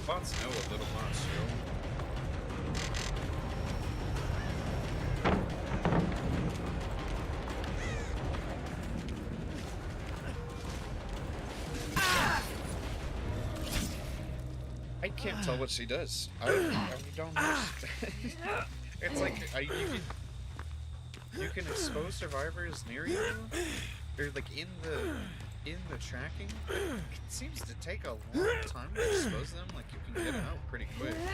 Bots know a little much, yo. I can't tell what she does. I don't know. It's like you can expose survivors near you, or like in the tracking. It seems to take a long time to expose them. Like you can get them out pretty quick, and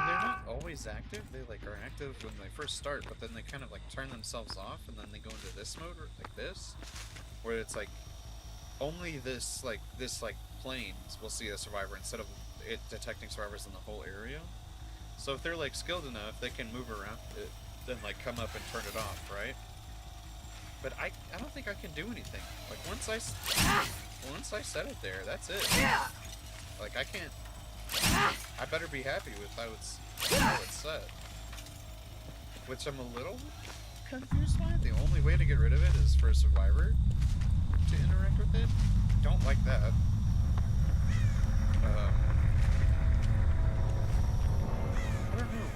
they're not always active. They like are active when they first start, but then they kind of like turn themselves off, and then they go into this mode, like this, where it's like only this planes will see a survivor instead of it detecting survivors in the whole area. So if they're like skilled enough, they can move around it, then like come up and turn it off, right? But I don't think I can do anything. Like once I set it there, that's it. Like I can't. I better be happy with how it's set. Which I'm a little confused by. The only way to get rid of it is for a survivor to interact with it. Don't like that. I don't know.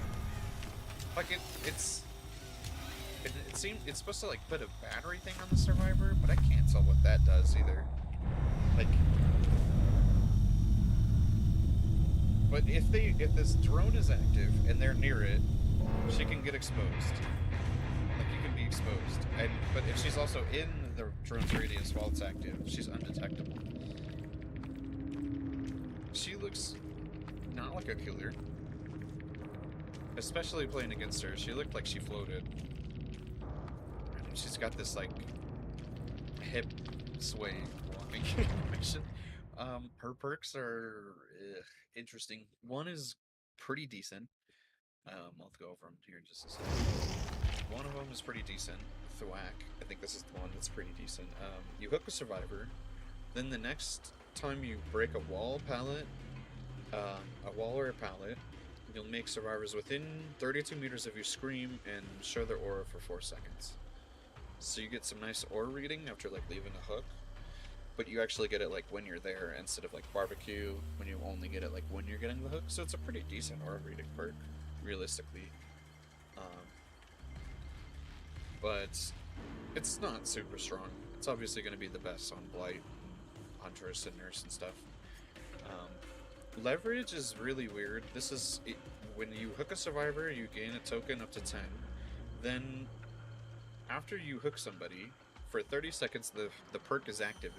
Like it's supposed to like put a battery thing on the survivor, but I can't tell what that does either. Like, but if this drone is active and they're near it, she can get exposed. Like you can be exposed, but if she's also in the drone's radius while it's active, she's undetectable. She looks not like a killer. Especially playing against her, she looked like she floated. She's got this like hip sway walking animation. Her perks are interesting. One is pretty decent. I'll go over them here in just a second. One of them is pretty decent. Thwack. I think this is the one that's pretty decent. You hook a survivor, then the next time you break a wall pallet, a wall or a pallet, you'll make survivors within 32 meters of you scream and show their aura for 4 seconds. So you get some nice aura reading after like leaving a hook, but you actually get it like when you're there instead of like barbecue when you only get it like when you're getting the hook. So it's a pretty decent aura reading perk, realistically. But it's not super strong. It's obviously going to be the best on Blight, Huntress, and Nurse and stuff. Leverage is really weird. This is when you hook a survivor, you gain a token up to 10. Then after you hook somebody, for 30 seconds the perk is active,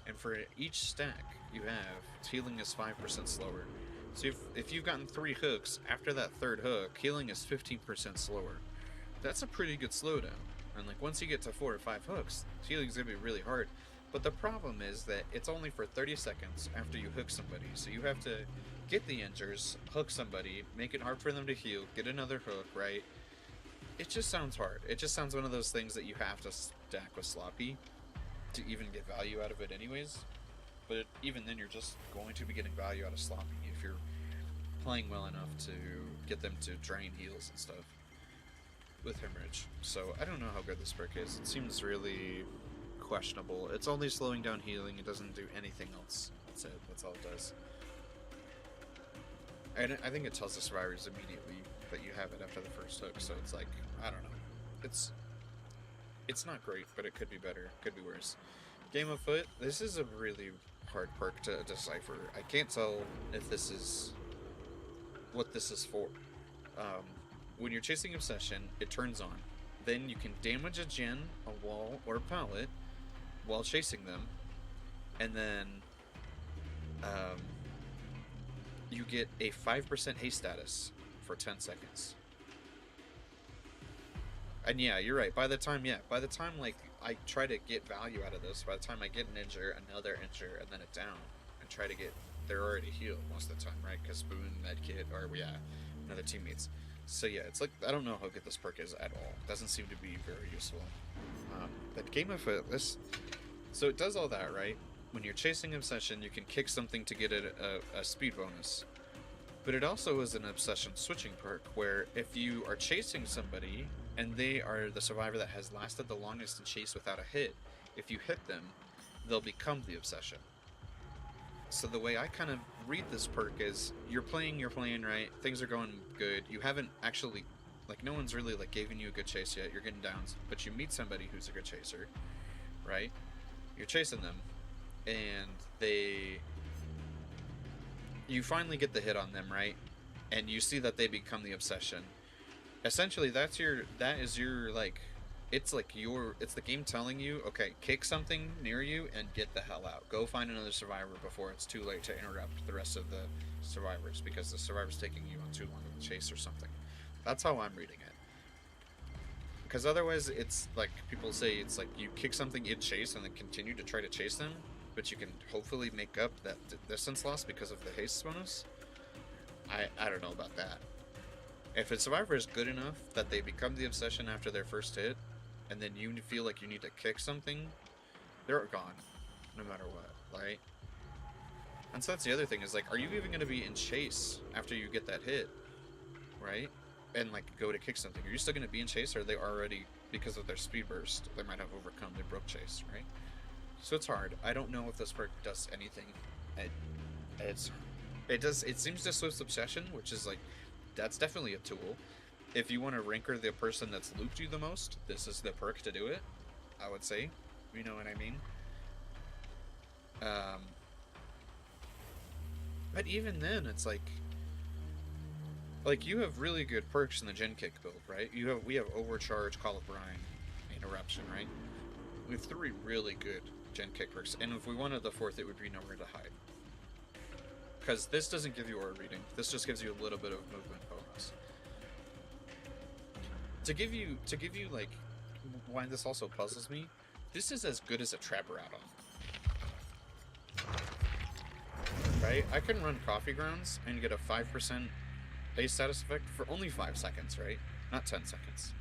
and for each stack you have, healing is 5% slower. So if you've gotten 3 hooks, after that third hook, healing is 15% slower. That's a pretty good slowdown. And like once you get to 4 or 5 hooks, healing's gonna be really hard. But the problem is that it's only for 30 seconds after you hook somebody. So you have to get the injures, hook somebody, make it hard for them to heal, get another hook, right? It just sounds hard. It just sounds one of those things that you have to stack with sloppy to even get value out of it anyways. But even then you're just going to be getting value out of sloppy if you're playing well enough to get them to drain heals and stuff with hemorrhage. So I don't know how good this perk is. It seems really questionable. It's only slowing down healing. It doesn't do anything else. That's it. That's all it does. And I think it tells the survivors immediately that you have it after the first hook. So it's like, I don't know. It's not great, but it could be better. Could be worse. Game of Foot. This is a really hard perk to decipher. I can't tell if this is what this is for. Um, when you're chasing Obsession, it turns on. Then you can damage a gen, a wall, or a pallet while chasing them, and then um, you get a 5% haste status for 10 seconds. And yeah, you're right. By the time like I try to get value out of this, by the time I get an injure, another injure, and then a down, and try to get, they're already healed most of the time, right? Because Boone, Medkit, or yeah, another teammates. So yeah, it's like I don't know how good this perk is at all. It doesn't seem to be very useful. But Game of this, so it does all that, right? When you're chasing Obsession, you can kick something to get a speed bonus. But it also is an Obsession switching perk where if you are chasing somebody and they are the survivor that has lasted the longest in chase without a hit, if you hit them, they'll become the Obsession. So the way I kind of read this perk is you're playing, right? Things are going good. You haven't actually, like, no one's really like giving you a good chase yet. You're getting downs, but you meet somebody who's a good chaser, right? You're chasing them, and you finally get the hit on them, right? And you see that they become the Obsession. Essentially, that is your like, it's the game telling you, okay, kick something near you and get the hell out. Go find another survivor before it's too late to interrupt the rest of the survivors, because the survivor's taking you on too long of a chase or something. That's how I'm reading it. Because otherwise, it's like people say, it's like you kick something in chase and then continue to try to chase them, but you can hopefully make up that distance loss because of the haste bonus. I don't know about that. If a survivor is good enough that they become the Obsession after their first hit, and then you feel like you need to kick something, they're gone, no matter what, right? And so that's the other thing, is like, are you even going to be in chase after you get that hit, right? And like go to kick something. Are you still going to be in chase, or are they already, because of their speed burst, they might have overcome, they broke chase, right? So it's hard. I don't know if this perk does anything. It seems to Swift's Obsession, which is like, that's definitely a tool. If you want to ranker the person that's looped you the most, this is the perk to do it, I would say. You know what I mean? But even then, it's like you have really good perks in the Gen Kick build, right? We have Overcharge, Call of Brine, Interruption, right? We have 3 really good Gen Kick perks, and if we wanted the 4th, it would be Nowhere to Hide. Because this doesn't give you aura reading. This just gives you a little bit of movement bonus. To give you like, why this also puzzles me, this is as good as a Trapper add-on. Right? I can run Coffee Grounds and get a 5% base status effect for only 5 seconds, right? Not 10 seconds.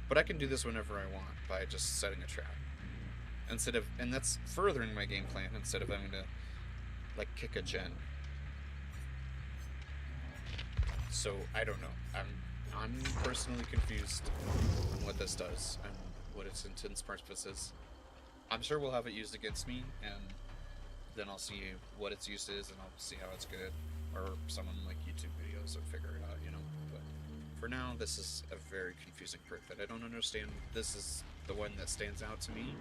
But I can do this whenever I want by just setting a trap. And that's furthering my game plan instead of having to, like, kick a gen. So, I don't know. I'm personally confused on what this does and what its intended purpose is. I'm sure we'll have it used against me, and then I'll see what its use is, and I'll see how it's good. Or someone like YouTube videos will figure it out, you know. But for now, this is a very confusing perk that I don't understand. This is the one that stands out to me.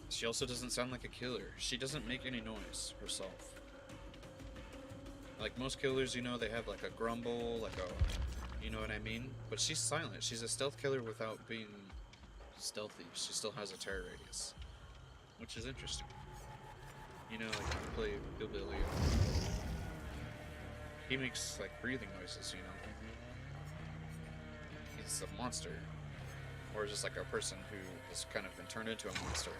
She also doesn't sound like a killer. She doesn't make any noise herself. Like most killers, you know, they have like a grumble, like a, you know what I mean? But she's silent. She's a stealth killer without being stealthy. She still has a terror radius, which is interesting. You know, like you play Hillbilly, he makes like breathing noises, you know. He's a monster. Or just like a person who has kind of been turned into a monster.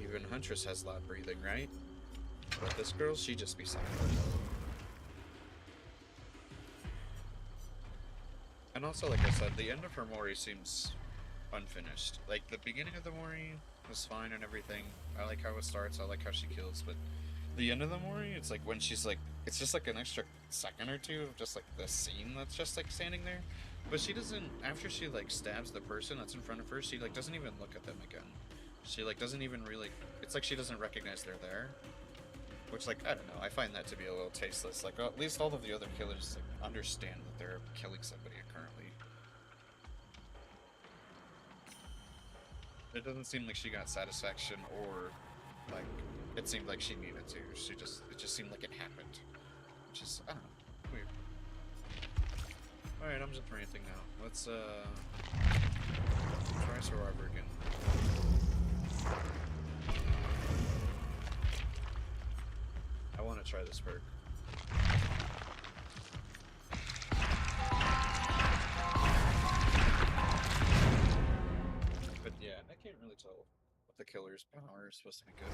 Even Huntress has loud breathing, right? But this girl, she just be silent. And also, like I said, the end of her Mori seems unfinished. Like, the beginning of the Mori was fine and everything. I like how it starts, I like how she kills, but the end of the Mori, it's like when she's like, it's just like an extra second or two of just like the scene that's just like standing there. But she doesn't, after she like stabs the person that's in front of her, she like doesn't even look at them again. She like doesn't even really, it's like she doesn't recognize they're there. Which, like, I don't know, I find that to be a little tasteless. Like, at least all of the other killers like, understand that they're killing somebody currently. It doesn't seem like she got satisfaction or like it seemed like she needed to. It just seemed like it happened. Which is I don't know. Weird. Alright, I'm just ranting now. Let's try Survivor again. I wanna try this perk. But yeah, I can't really tell what the killer's power is supposed to be good.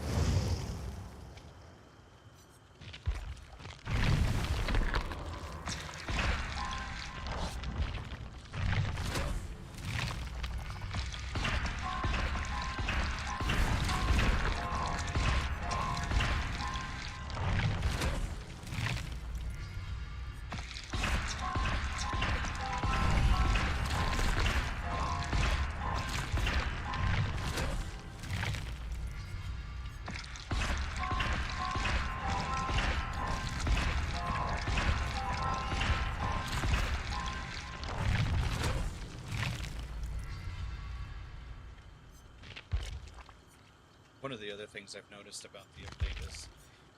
One of the other things I've noticed about the update is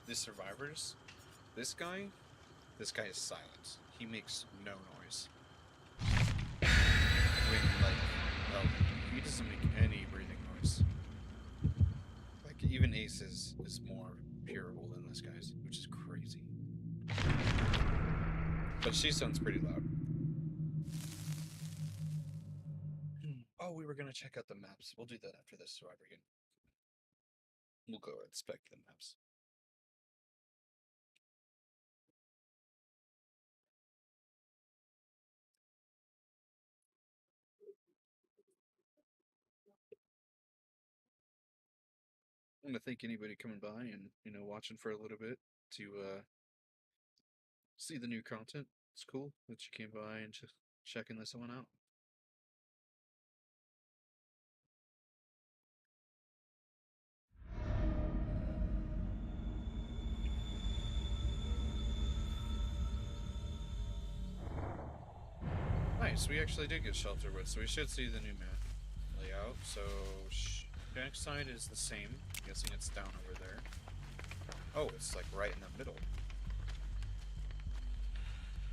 the survivors. This guy is silent. He makes no noise. When well, he doesn't make any breathing noise. Like even Ace is more purable than this guy's, which is crazy. But she sounds pretty loud. Oh, we were gonna check out the maps. We'll do that after this Survivor game. We'll go inspect the maps. I want to thank anybody coming by and watching for a little bit to see the new content. It's cool that you came by and just checking this one out. Nice, we actually did get Shelterwood, so we should see the new map layout. So, backside is the same. I'm guessing it's down over there. Oh, it's like right in the middle.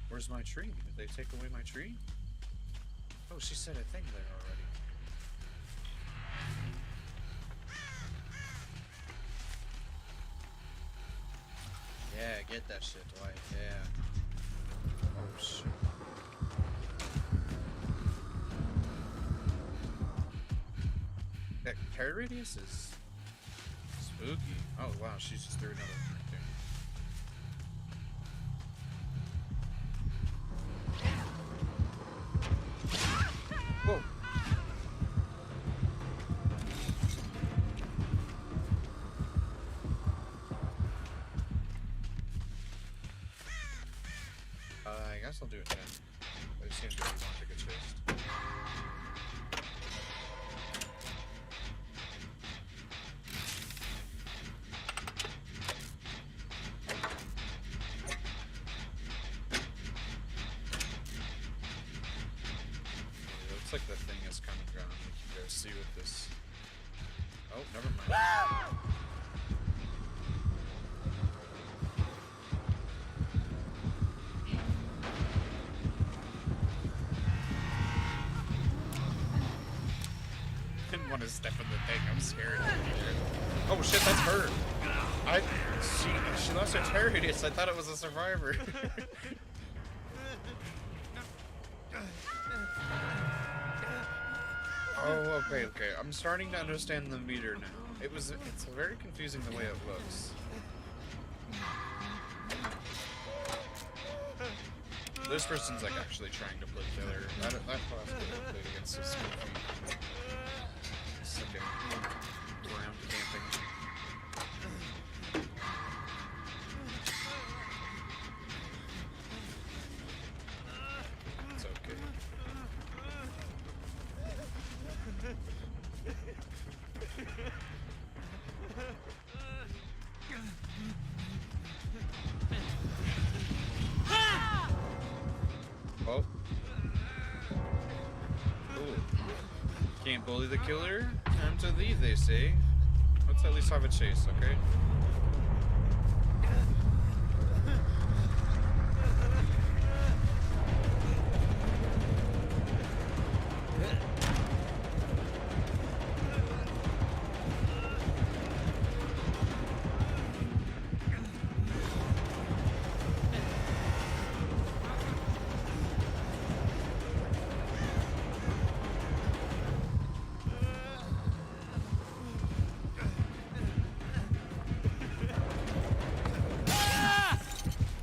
Where's my tree? Did they take away my tree? Oh, she said a thing there already. Yeah, get that shit, Dwight. Yeah. Oh, shit. That parry radius is spooky. Oh wow, she's just threw another right there. Whoa. I guess I'll do it then. I just can't do it once I get chased. Looks like the thing is kind of gone. You guys see what this... Oh, never mind. Didn't want to step in the thing. I'm scared. Oh shit, that's her. She lost her terror radius. I thought it was a survivor. Oh, okay. I'm starting to understand the meter now. It's very confusing the way it looks. This person's like actually trying to play together. That class played against this goofy. Second round camping. It's okay. Oh. Ooh. Can't bully the killer. Time to leave, they say. Let's at least have a chase, okay?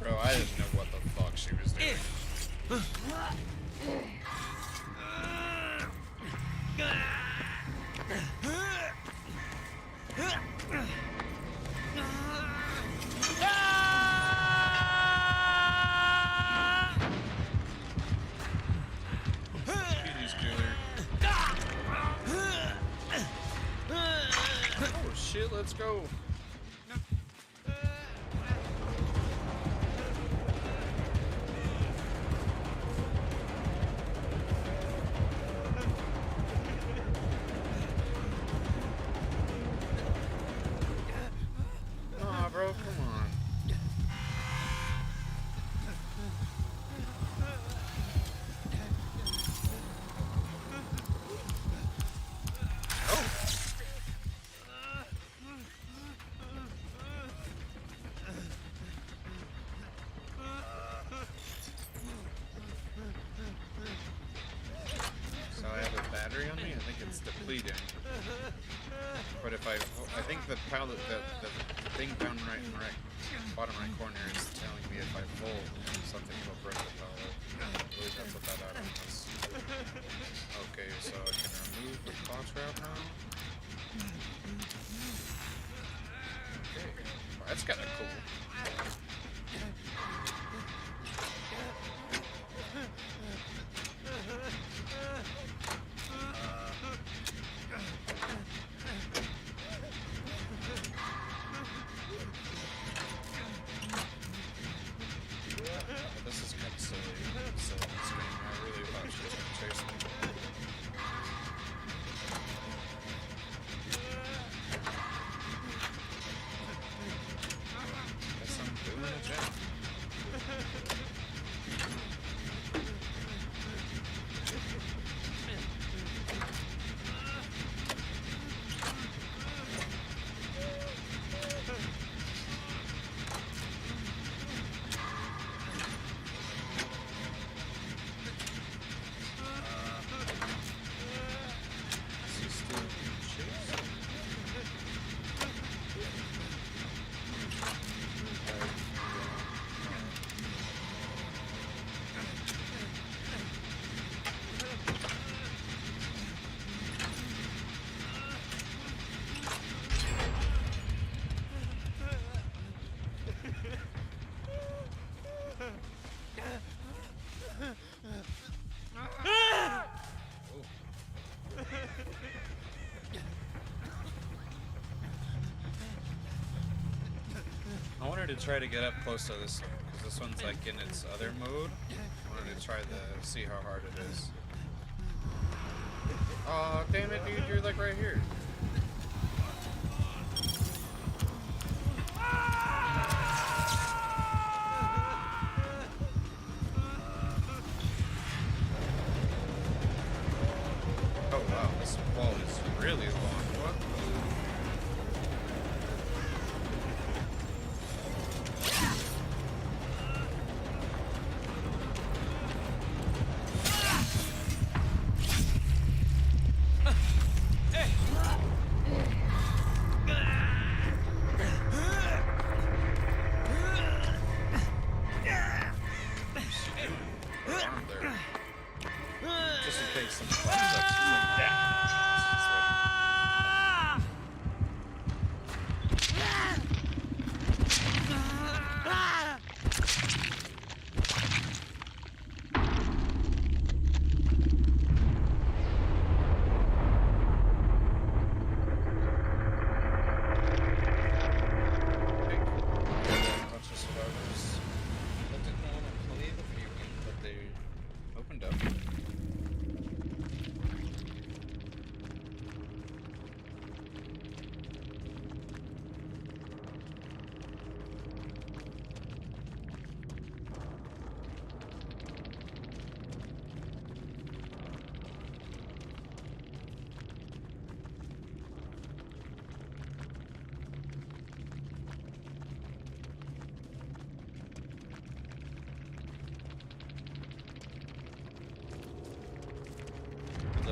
Bro, I didn't know what the fuck she was doing. He's killer. Oh shit, let's go. Aw, bro, come on. So I have a battery on me? I think it's depleting. But if I think the pallet, the thing down bottom right corner is telling me if I pull something will break the pallet. I believe that's what that add-on was. Okay, so I can remove the box route now. Okay, well, that's kind of cool. This is kind of silly. Silly screen. I really thought she was going to chase me. Guess I'm doing a jump. Is he still being chased? I wanted to try to get up close to this one, because this one's like in its other mode. I wanted to try to see how hard it is. Aw, damn it, dude, you're like right here. Oh wow, this wall is really long. What?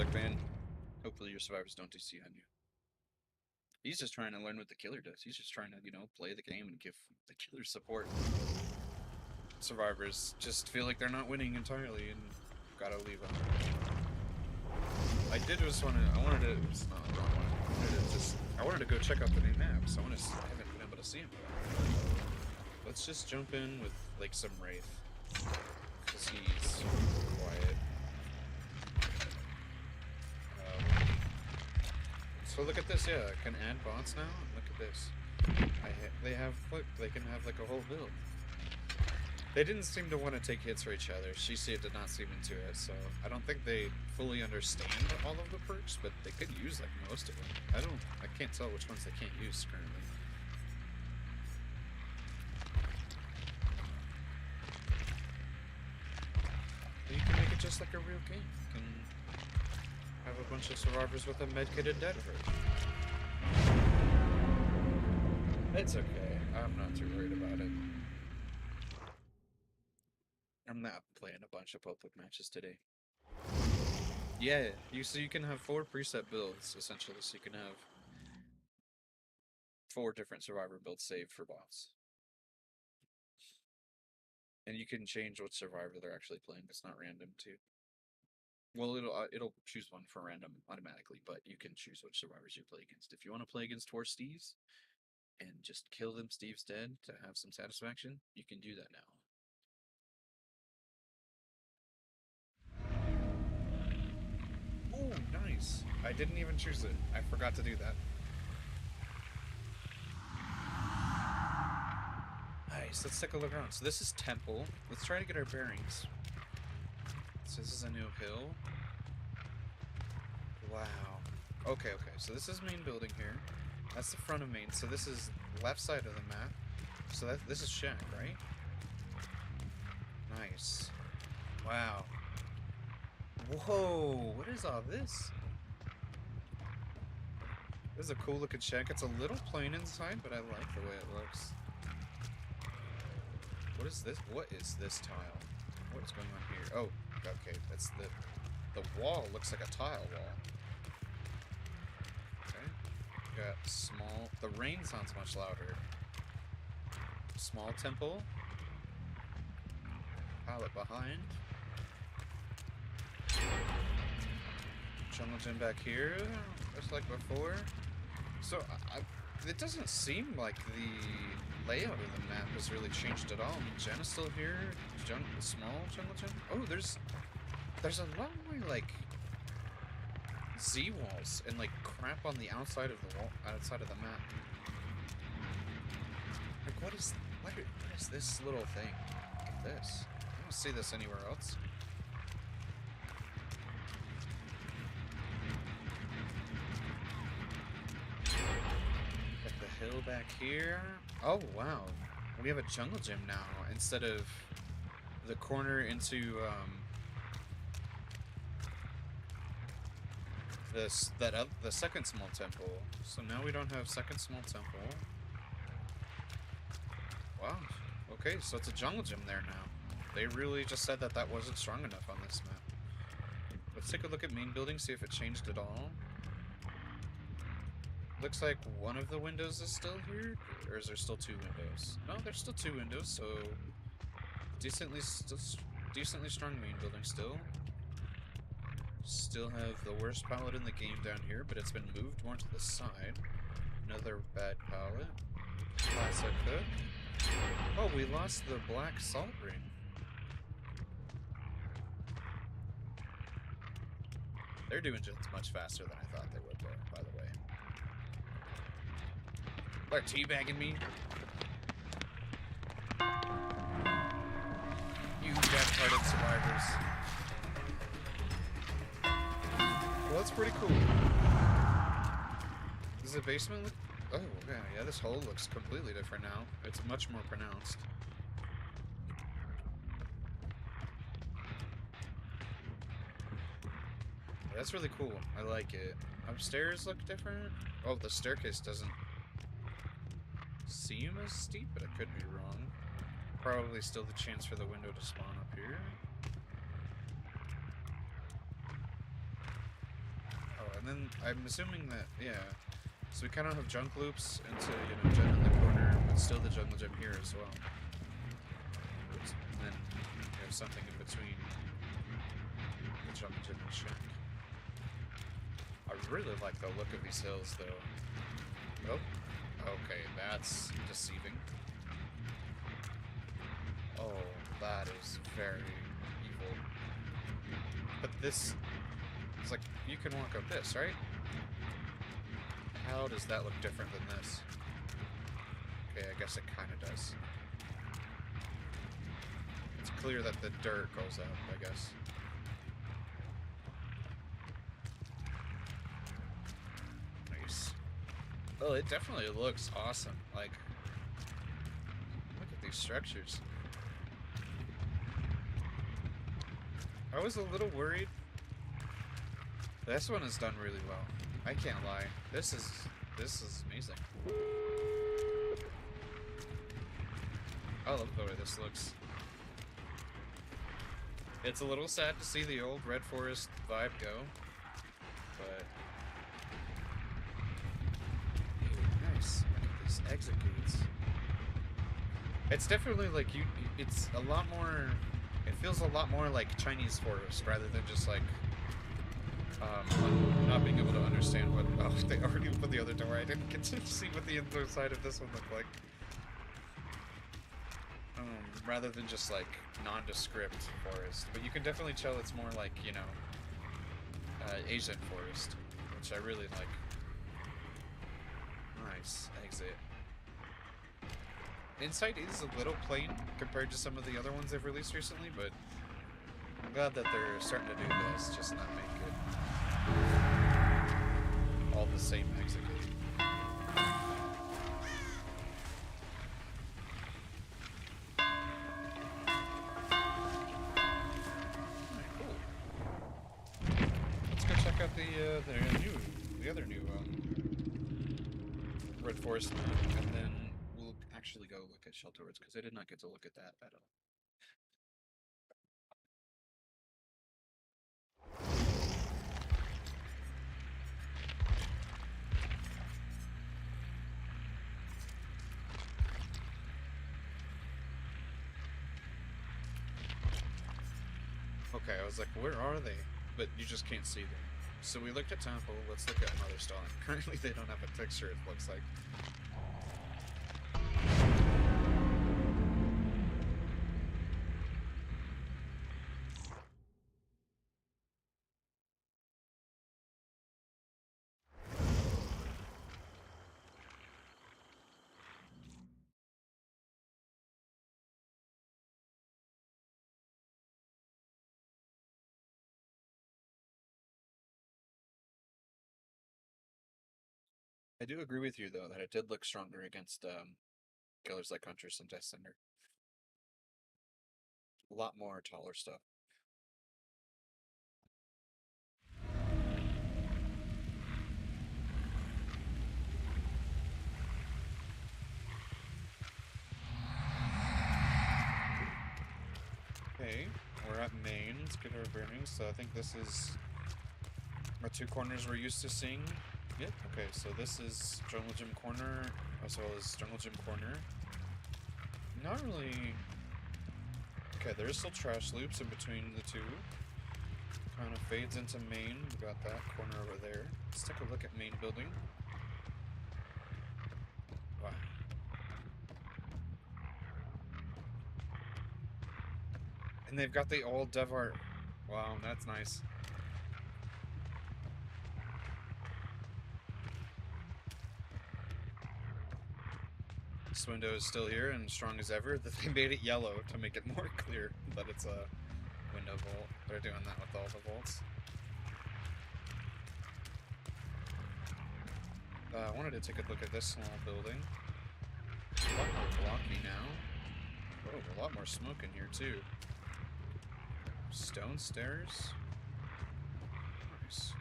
luck, man. Hopefully your survivors don't DC on you. He's just trying to learn what the killer does. He's just trying to, play the game and give the killer support. Survivors just feel like they're not winning entirely and gotta leave them. I wanted to, it's not the wrong one. I wanted to go check out the new maps. I haven't been able to see them. Let's just jump in with, like, some Wraith. Because he's quiet. So look at this, yeah, I can add bots now. Look at this. They can have like a whole build. They didn't seem to want to take hits for each other. She did not seem into it, so I don't think they fully understand all of the perks, but they could use like most of them. I can't tell which ones they can't use currently. But you can make it just like a real game. You can have a bunch of survivors with a medkitted dead herd. It's okay. I'm not too worried about it. I'm not playing a bunch of public matches today. Yeah, you can have 4 preset builds essentially, so you can have 4 different survivor builds saved for bots. And you can change what survivor they're actually playing. It's not random too. Well, it'll choose one for random automatically, but you can choose which survivors you play against. If you want to play against 4 Steves and just kill them Steve's dead to have some satisfaction, you can do that now. Oh, nice. I didn't even choose it. I forgot to do that. Nice. Let's take a look around. So this is Temple. Let's try to get our bearings. So this is a new hill. Wow. Okay. So this is main building here. That's the front of main. So this is left side of the map. So this is shack, right? Nice. Wow. Whoa, what is all this? This is a cool looking shack. It's a little plain inside, but I like the way it looks. What is this? What is this tile? What is going on here? Oh, okay, that's the wall looks like a tile wall. Okay. Got small, the rain sounds much louder. Small temple. Pallet behind. Jungle gym back here, just like before. So, it doesn't seem like the layout of the map has really changed at all. I mean, Jen is still here. Small jungle gym. Oh, there's a lot more like Z walls and like crap on the outside of the wall, outside of the map. Like, what is this little thing? Look at this. I don't see this anywhere else. Hill back here. Oh wow, we have a jungle gym now instead of the corner into the second small temple. So now we don't have second small temple. Wow. Okay, so it's a jungle gym there now. They really just said that wasn't strong enough on this map. Let's take a look at main building, see if it changed at all. Looks like one of the windows is still here, or is there still 2 windows? No, there's still 2 windows, so decently strong main building still. Still have the worst pallet in the game down here, but it's been moved more to the side. Another bad pallet. Classic cook. Oh, we lost the black salt ring. They're doing just much faster than I thought they would, by the way. They're teabagging me. You death-hearted survivors. Well, that's pretty cool. Does the basement look... Oh, yeah, this hole looks completely different now. It's much more pronounced. Yeah, that's really cool. I like it. Upstairs look different. Oh, the staircase doesn't seem as steep, but I could be wrong. Probably still the chance for the window to spawn up here. And then I'm assuming that, yeah. So we kind of have junk loops into, Gen in the corner, but still the jungle gym here as well. And then we have something in between the jungle gym and shack. I really like the look of these hills, though. Oh, okay, that's deceiving. Oh, that is very evil. But this is like, you can walk up this, right? How does that look different than this? Okay, I guess it kind of does. It's clear that the dirt goes up, I guess. Nice. Oh, it definitely looks awesome. Like, look at these structures. I was a little worried. This one is done really well. I can't lie. This is amazing. I love the way this looks. It's a little sad to see the old Red Forest vibe go, but hey, nice. Look at these exit gates. It's definitely like it's a lot more. It feels a lot more like Chinese forest rather than just like not being able to understand what. Oh, they already opened the other door. I didn't get to see what the inside of this one looked like. Rather than just like nondescript forest, but you can definitely tell it's more like Asian forest, which I really like. Nice exit. Inside is a little plain compared to some of the other ones they've released recently, but I'm glad that they're starting to do this, just not make it all the same exit gate. The other new Red Forest map, and then we'll actually go look at Shelter Woods because I did not get to look at that at all. Okay, I was like, where are they? But you just can't see them. So we looked at Temple, let's look at Mother Stone. Currently they don't have a texture, it looks like. I do agree with you, though, that it did look stronger against killers like Huntress and Death Cinder. A lot more taller stuff. Okay, we're at Maine. Let's get our bearings. So I think this is our two corners we're used to seeing. Yep, okay, so this is Jungle Gym Corner, as well as Jungle Gym Corner. Not really... Okay, there's still trash loops in between the two. Kind of fades into Main. We got that corner over there. Let's take a look at Main building. Wow. And they've got the old dev art. Wow, that's nice. This window is still here and strong as ever. They made it yellow to make it more clear that it's a window vault. They're doing that with all the vaults. I wanted to take a look at this small building. A lot more blocky now. Oh, a lot more smoke in here too. Stone stairs. Nice.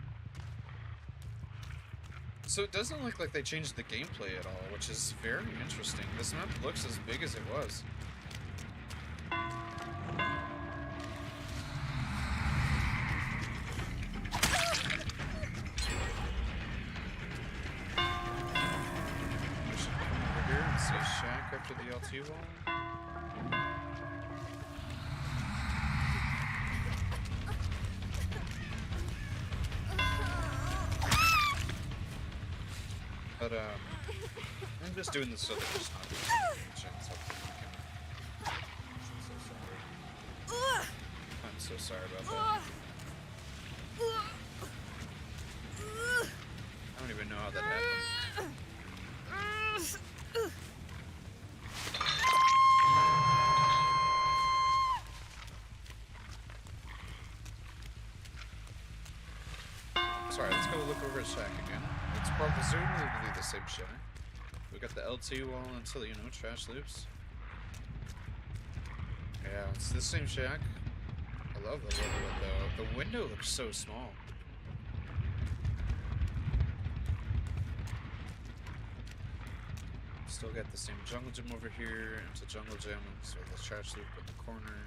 So it doesn't look like they changed the gameplay at all, which is very interesting. This map looks as big as it was. after the LT wall. But I'm just doing this so that there's not a chance of we can. I'm so sorry about that. I don't even know how that happened. Sorry, let's go look over his shack again. It's presumably the same shack. We got the LT wall until, you know, trash loops. Yeah, it's the same shack. I love the look of it though. The window looks so small. Still got the same jungle gym over here, into jungle gym, so the trash loop in the corner.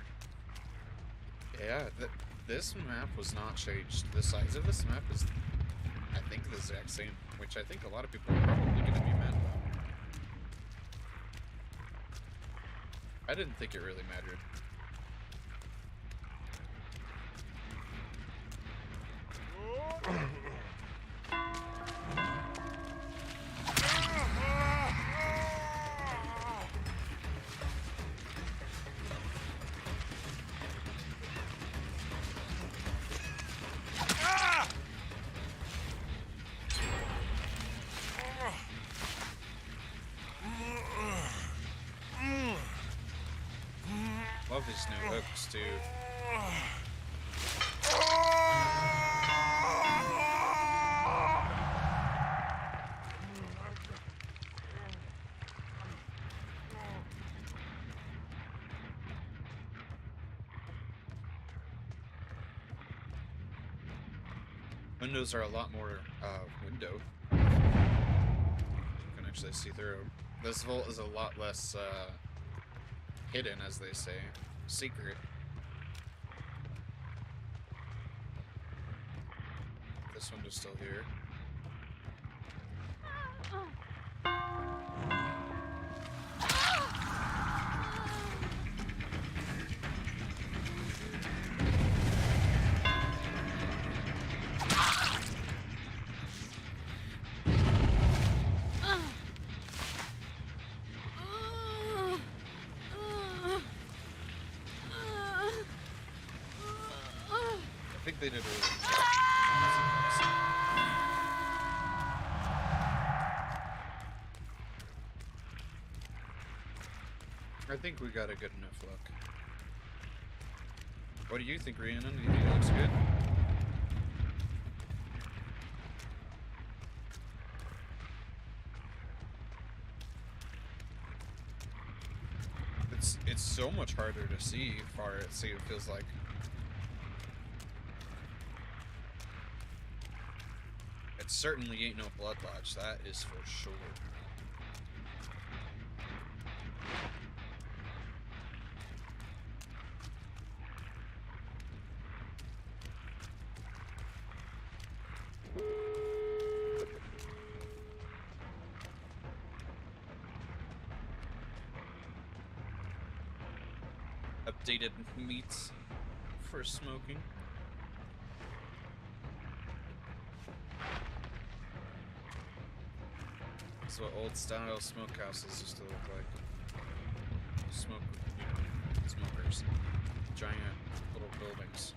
Yeah, this map was not changed. The size of this map is, I think, the exact same, which I think a lot of people are probably going to be mad about. I didn't think it really mattered. Love these new hooks, too. Windows are a lot more window. You can actually see through. This vault is a lot less hidden, as they say. Secret. This window's still here. I think they did a really good job. I think we got a good enough look. What do you think, Rhiannon? Do you think it looks good? It's so much harder to see far it feels like. It certainly ain't no blood lodge, that is for sure. Updated meats for smoking. That's what old style smokehouses used to look like. Smokers. Giant little buildings.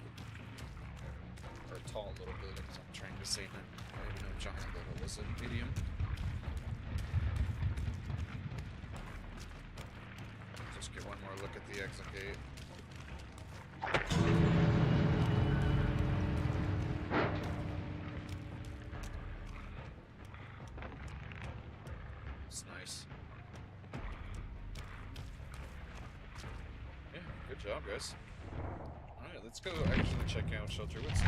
Or tall little buildings, I'm trying to say that. I didn't know giant little was an idiom. Just get one more look at the exit gate. It's nice. Yeah, good job, guys. Alright, let's go actually check out Shelter Woods.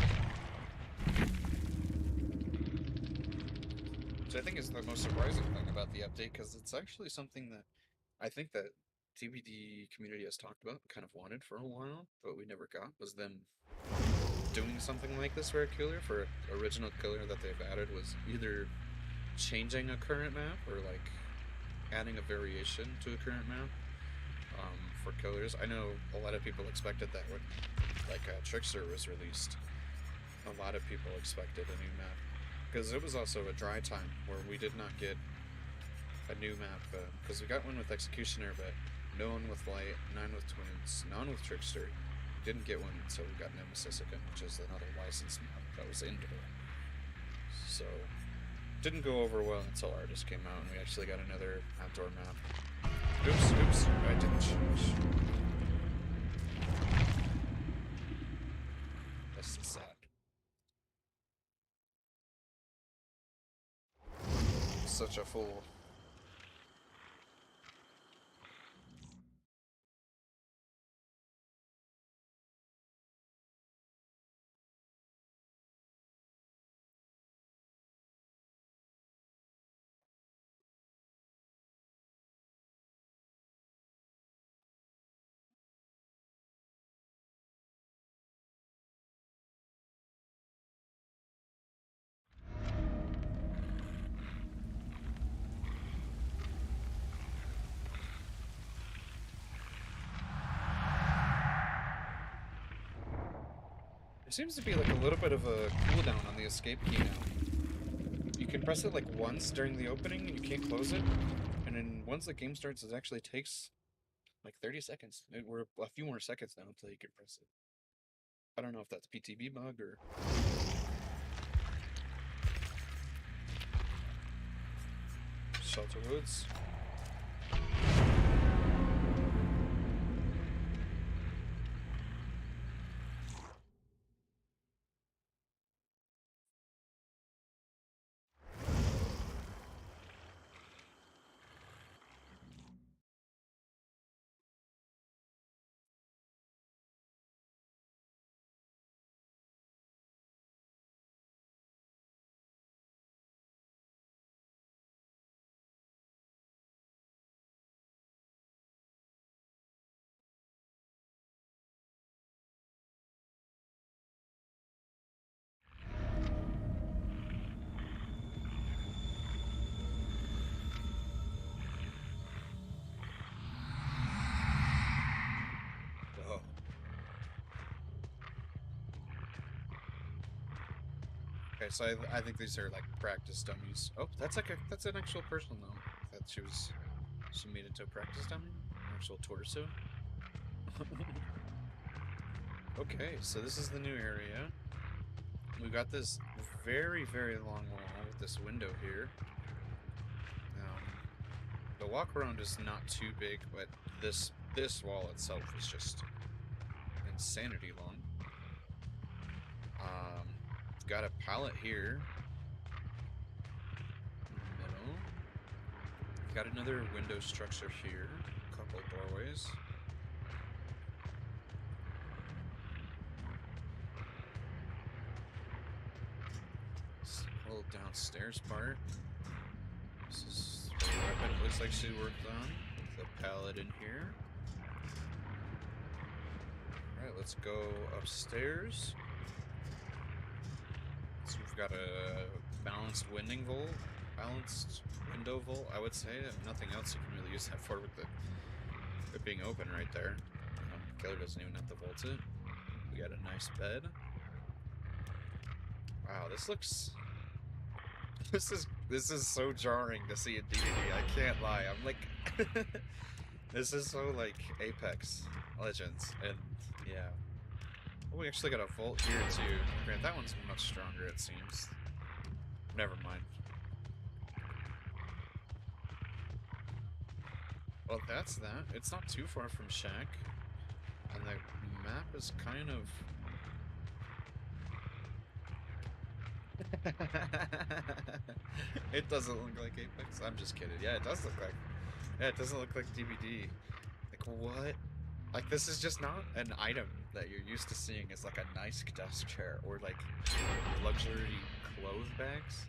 Which I think is the most surprising thing about the update, because it's actually something that I think that TBD community has talked about, kind of wanted for a while, but we never got, was them doing something like this for a killer, for an original killer that they've added, was either changing a current map or like adding a variation to the current map for killers. I know a lot of people expected that when like Trickster was released. A lot of people expected a new map because it was also a dry time where we did not get a new map because we got one with Executioner, but no one with Light, none with Twins, none with Trickster. Didn't get one until we got Nemesis again, which is another licensed map that was indoor. So didn't go over well until Artist came out, and we actually got another outdoor map. Oops, I didn't change. That's sad. Such a fool. There seems to be like a little bit of a cooldown on the escape key now. You can press it like once during the opening and you can't close it. And then once the game starts, it actually takes like 30 seconds. We're a few more seconds now until you can press it. I don't know if that's PTB bug or... Shelter Woods. Oh. Okay, so I think these are like practice dummies. Oh, that's like that's an actual person though. That she made into a practice dummy, actual torso. Okay, so this is the new area. We got this very long wall with this window here. The walk around is not too big, but this wall itself is just insanity long. Got a pallet here. Middle. Got another window structure here. A couple doorways. This little downstairs part. This is the weapon it looks like she worked on. With the pallet in here. Alright, let's go upstairs. So we've got a balanced window vault, I would say. Nothing else you can really use that for with it being open right there. Killer doesn't even have to vault it. We got a nice bed. Wow, this looks... This is so jarring to see a DVD, I can't lie. I'm like... This is so like Apex Legends, and yeah. Oh, we actually got a vault here too. Grant, that one's much stronger, it seems. Never mind. Well, that's that. It's not too far from Shack. And the map is kind of... It doesn't look like Apex. I'm just kidding. Yeah, it does look like... Yeah, it doesn't look like DVD. Like, what? Like, this is just not an item that you're used to seeing as, like, a nice desk chair or, like, luxury clothes bags.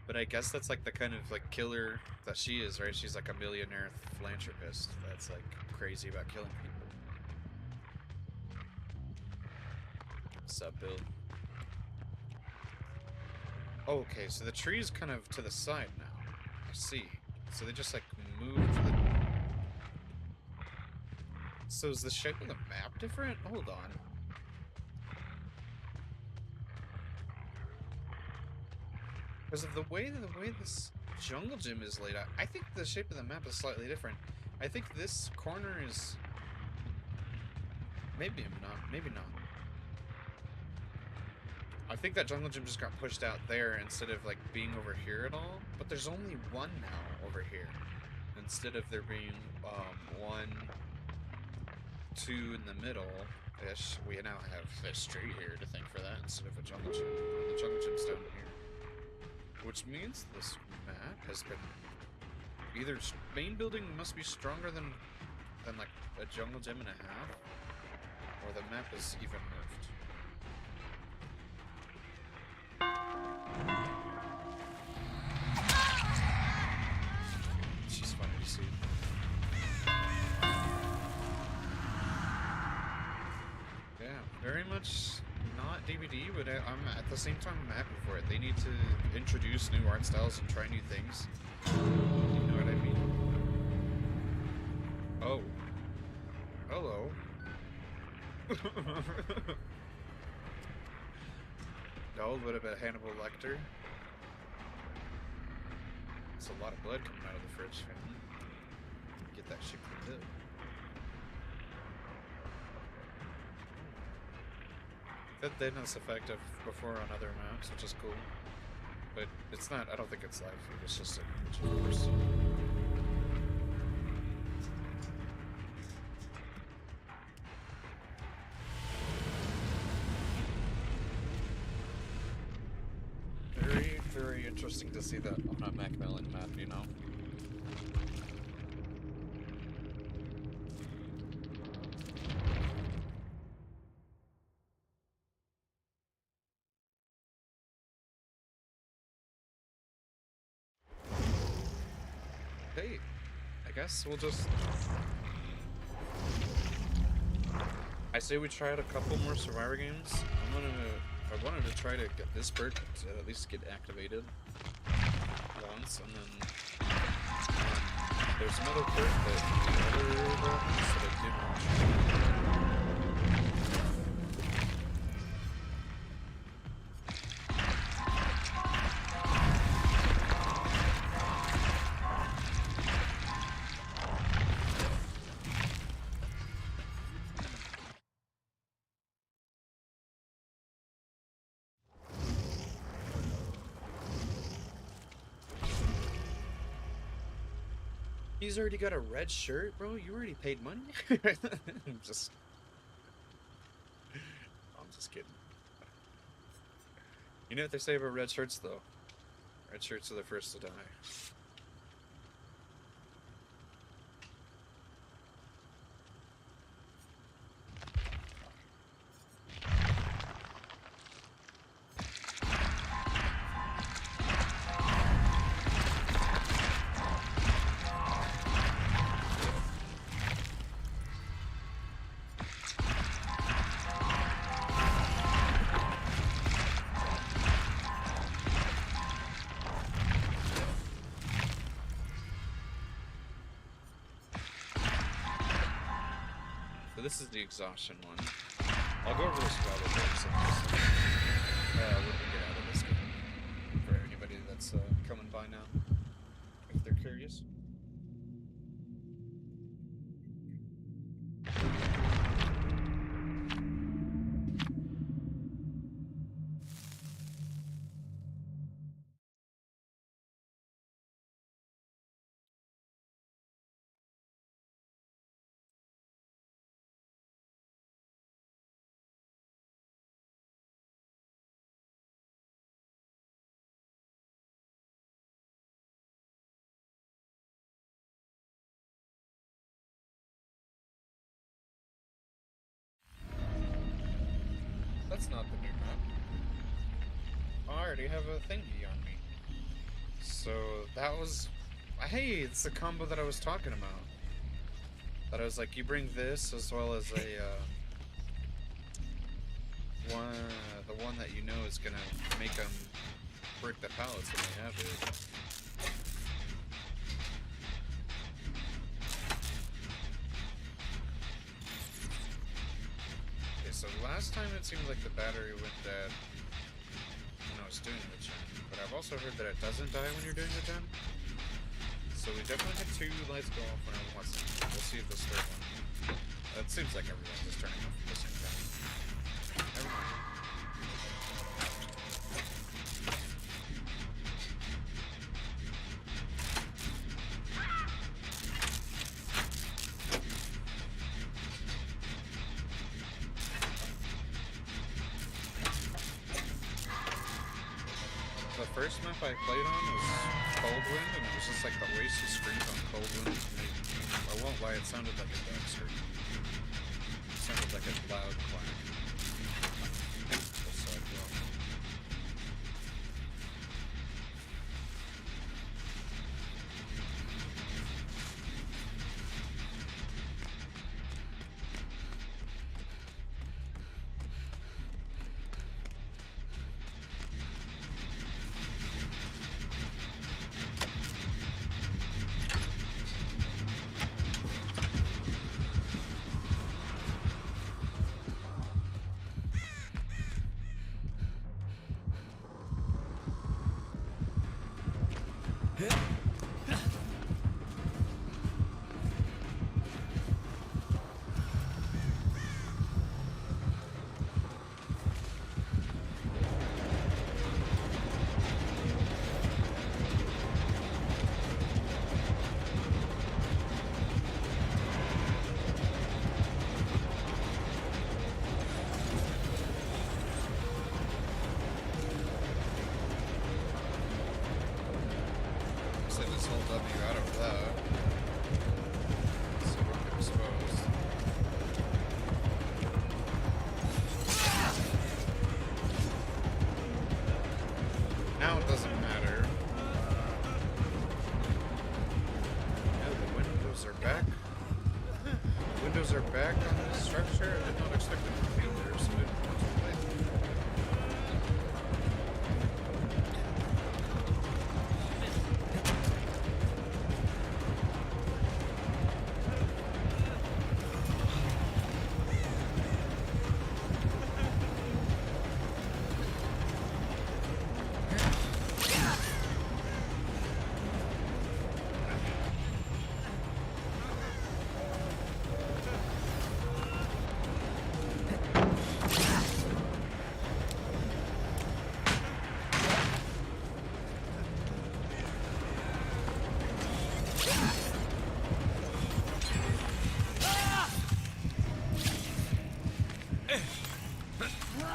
But I guess that's, like, the kind of, like, killer that she is, right? She's, like, a millionaire philanthropist that's, like, crazy about killing people. What's up, Bill? Okay, so the tree is kind of to the side now. I see. So they just like moved the. So is the shape of the map different? Hold on. Because of the way this jungle gym is laid out, I think the shape of the map is slightly different. I think this corner is. Maybe I'm not. Maybe not. I think that jungle gym just got pushed out there instead of like being over here at all. But there's only one now over here, instead of there being one, two in the middle-ish. We now have a street here to thank for that instead of a jungle gym. The jungle gym's down here, which means this map has been either main building must be stronger than like a jungle gym and a half, or the map is even nerfed. She's funny to see. Yeah, very much not DVD, but I'm at the same time I'm happy for it. They need to introduce new art styles and try new things. You know what I mean? Oh. Hello. No, what about Hannibal Lecter? It's a lot of blood coming out of the fridge, man. Get that shit cleaned up. That didn't effective before on other maps, which is cool. But it's not, I don't think it's live feed, it's just a glitch, of course. Very, very interesting to see that on a Macmillan map, you know? Hey, I guess we'll just... I say we try out a couple more Survivor games. I wanted to try to get this perk to at least get activated once, and then there's another perk that the other ones that I did watch. He's already got a red shirt, bro. You already paid money. I'm just kidding. You know what they say about red shirts, though? Red shirts are the first to die. So this is the exhaustion one. I'll go over the survival books and just what we get out of this game for anybody that's coming by now, if they're curious. That's not the new map. Oh, I already have a thingy on me. So that was... Hey, it's the combo that I was talking about. That I was like, you bring this as well as a, the one that you know is gonna make them break the pallets when they have it. it seems like the battery went dead when I was doing the gen, but I've also heard that it doesn't die when you're doing the gen. So we definitely had 2 lights go off whenever once. We'll see if this third one. It seems like everyone's just turning off at the same time. Never mind. The first map I played on was Cold Wind, and it was just like the Oasis screens on Cold Wind. I won't lie, it sounded like a duck scream. It sounded like a loud clack. Just like, well. W out of that. So we're exposed. Now it doesn't matter. Yeah, the windows are back. Windows are back on this structure. I did not expect them to be there, so it didn't want to play.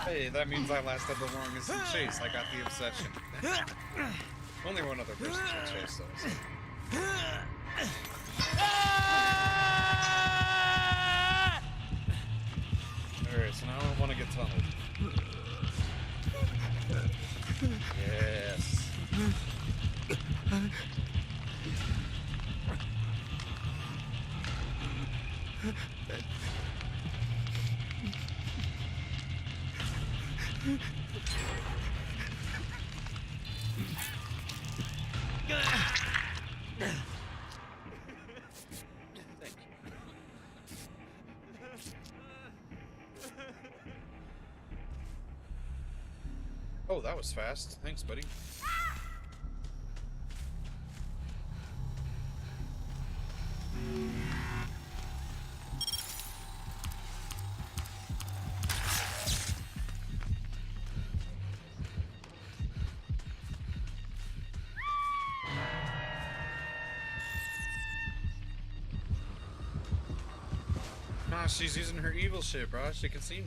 Hey, that means I lasted the longest in chase. I got the obsession. Only one other person can chase those. Alright, so now I want to get tunneled. Yes. Thank you. Oh, that was fast. Thanks, buddy. Nah, she's using her evil shit, bro. She can see me.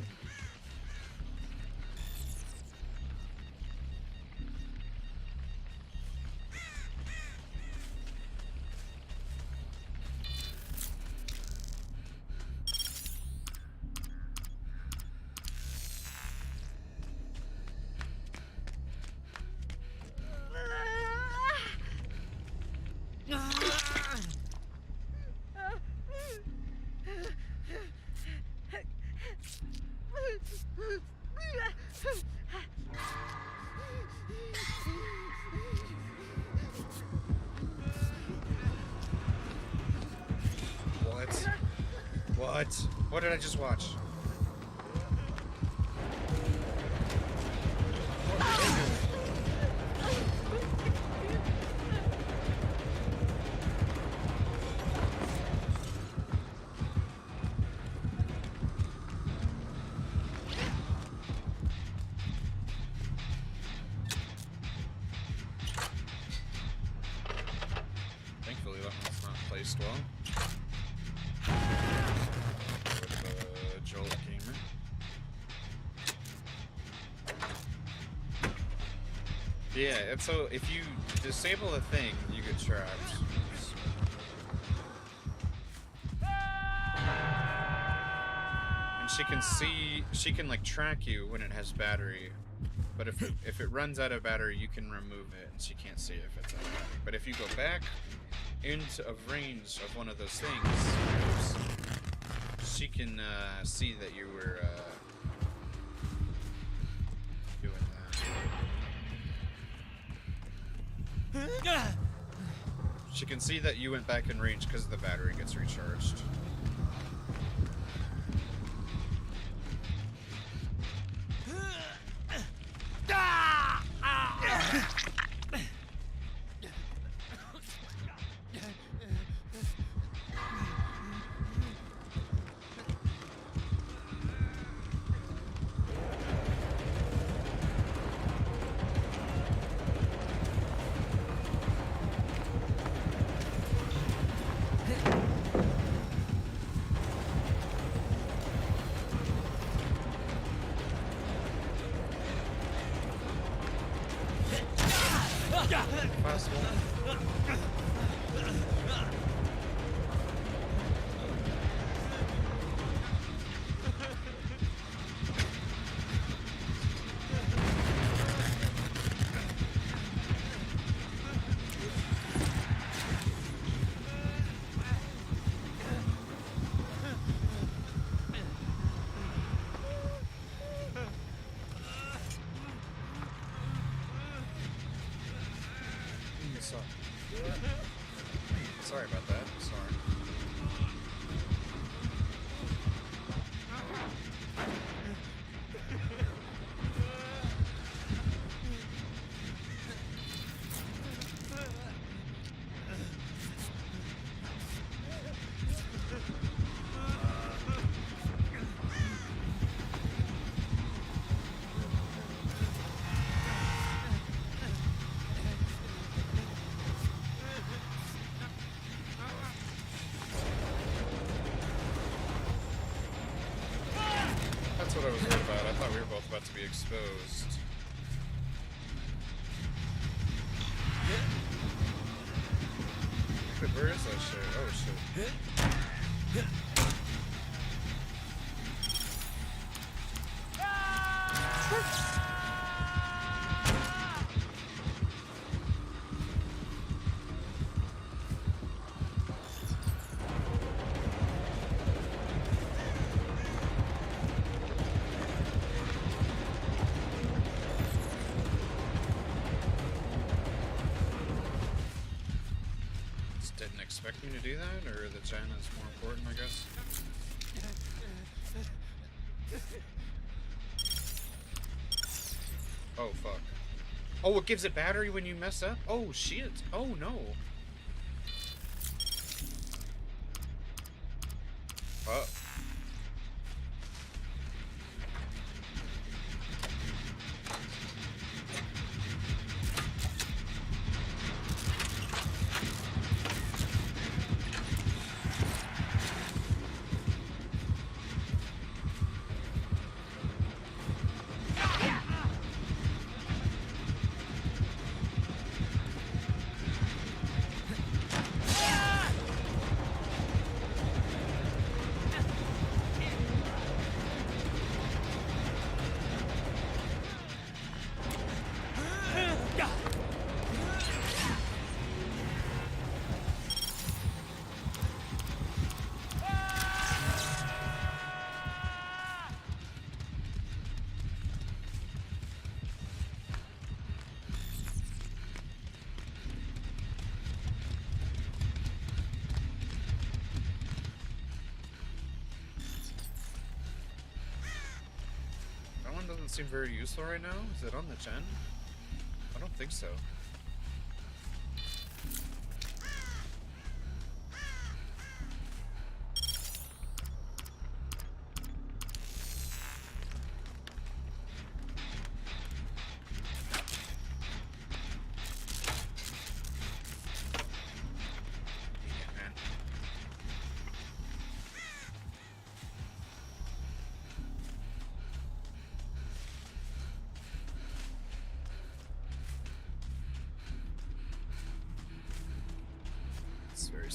What? What did I just watch? least well. With Jolt Gamer. Yeah, and so if you disable a thing, you get trapped. And she can like track you when it has battery. But if it runs out of battery, you can remove it, and she can't see if it's out of battery. But if you go back into range of one of those things, she can see that you were doing that. She can see that you went back in range because the battery gets recharged. Sorry about that. Sorry. That's what I was worried about. I thought we were both about to be exposed. Wait, where is that shit? Oh shit. Didn't expect me to do that, or the gen is more important, I guess. Oh, fuck. Oh, it gives it battery when you mess up? Oh, shit. Oh, no. Oh. Doesn't seem very useful right now. Is it on the gen? I don't think so. Yeah, man.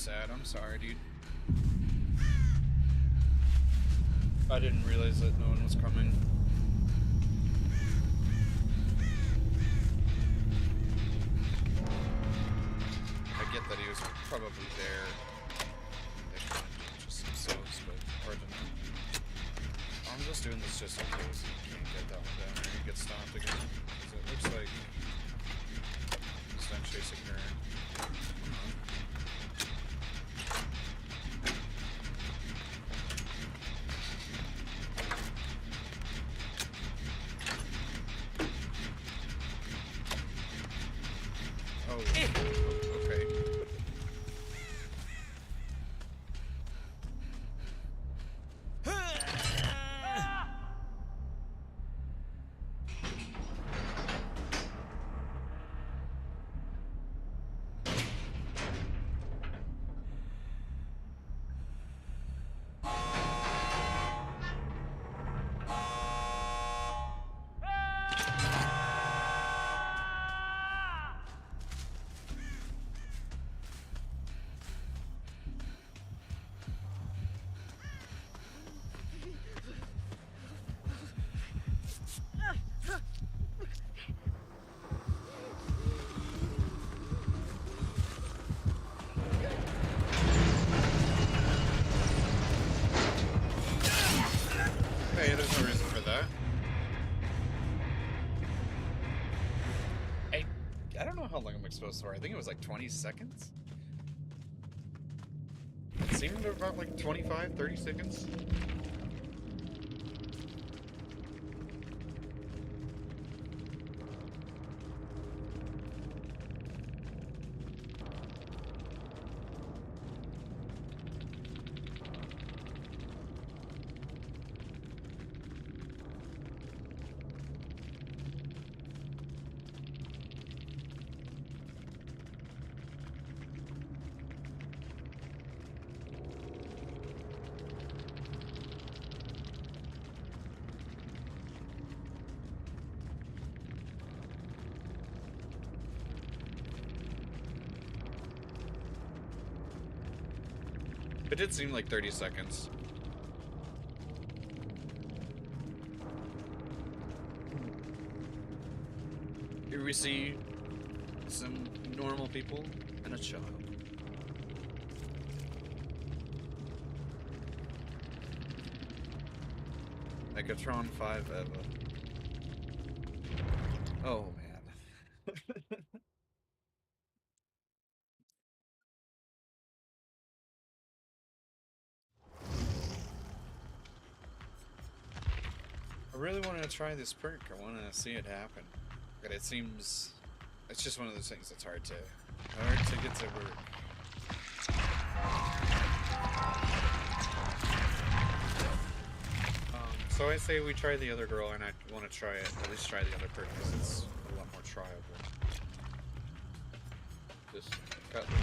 sad. I'm sorry, dude. I didn't realize that no one was coming. I get that he was probably there. They kind of just themselves, but hard to know. I'm just doing this just in case he can't get that one down or he gets stopped again. Because it looks like he's done chasing her. Oh, okay. Hey, there's no reason for that. I don't know how long I'm exposed for. I think it was like 20 seconds. It seemed about like 25, 30 seconds. It did seem like 30 seconds. Here we see some normal people and a child. Megatron 5 Eva. Oh man. I really want to try this perk. I want to see it happen. But it seems... it's just one of those things that's hard to get to work. So I say we try the other girl, and I want to try it, at least try the other perk, because it's a lot more tryable. Just cut loose.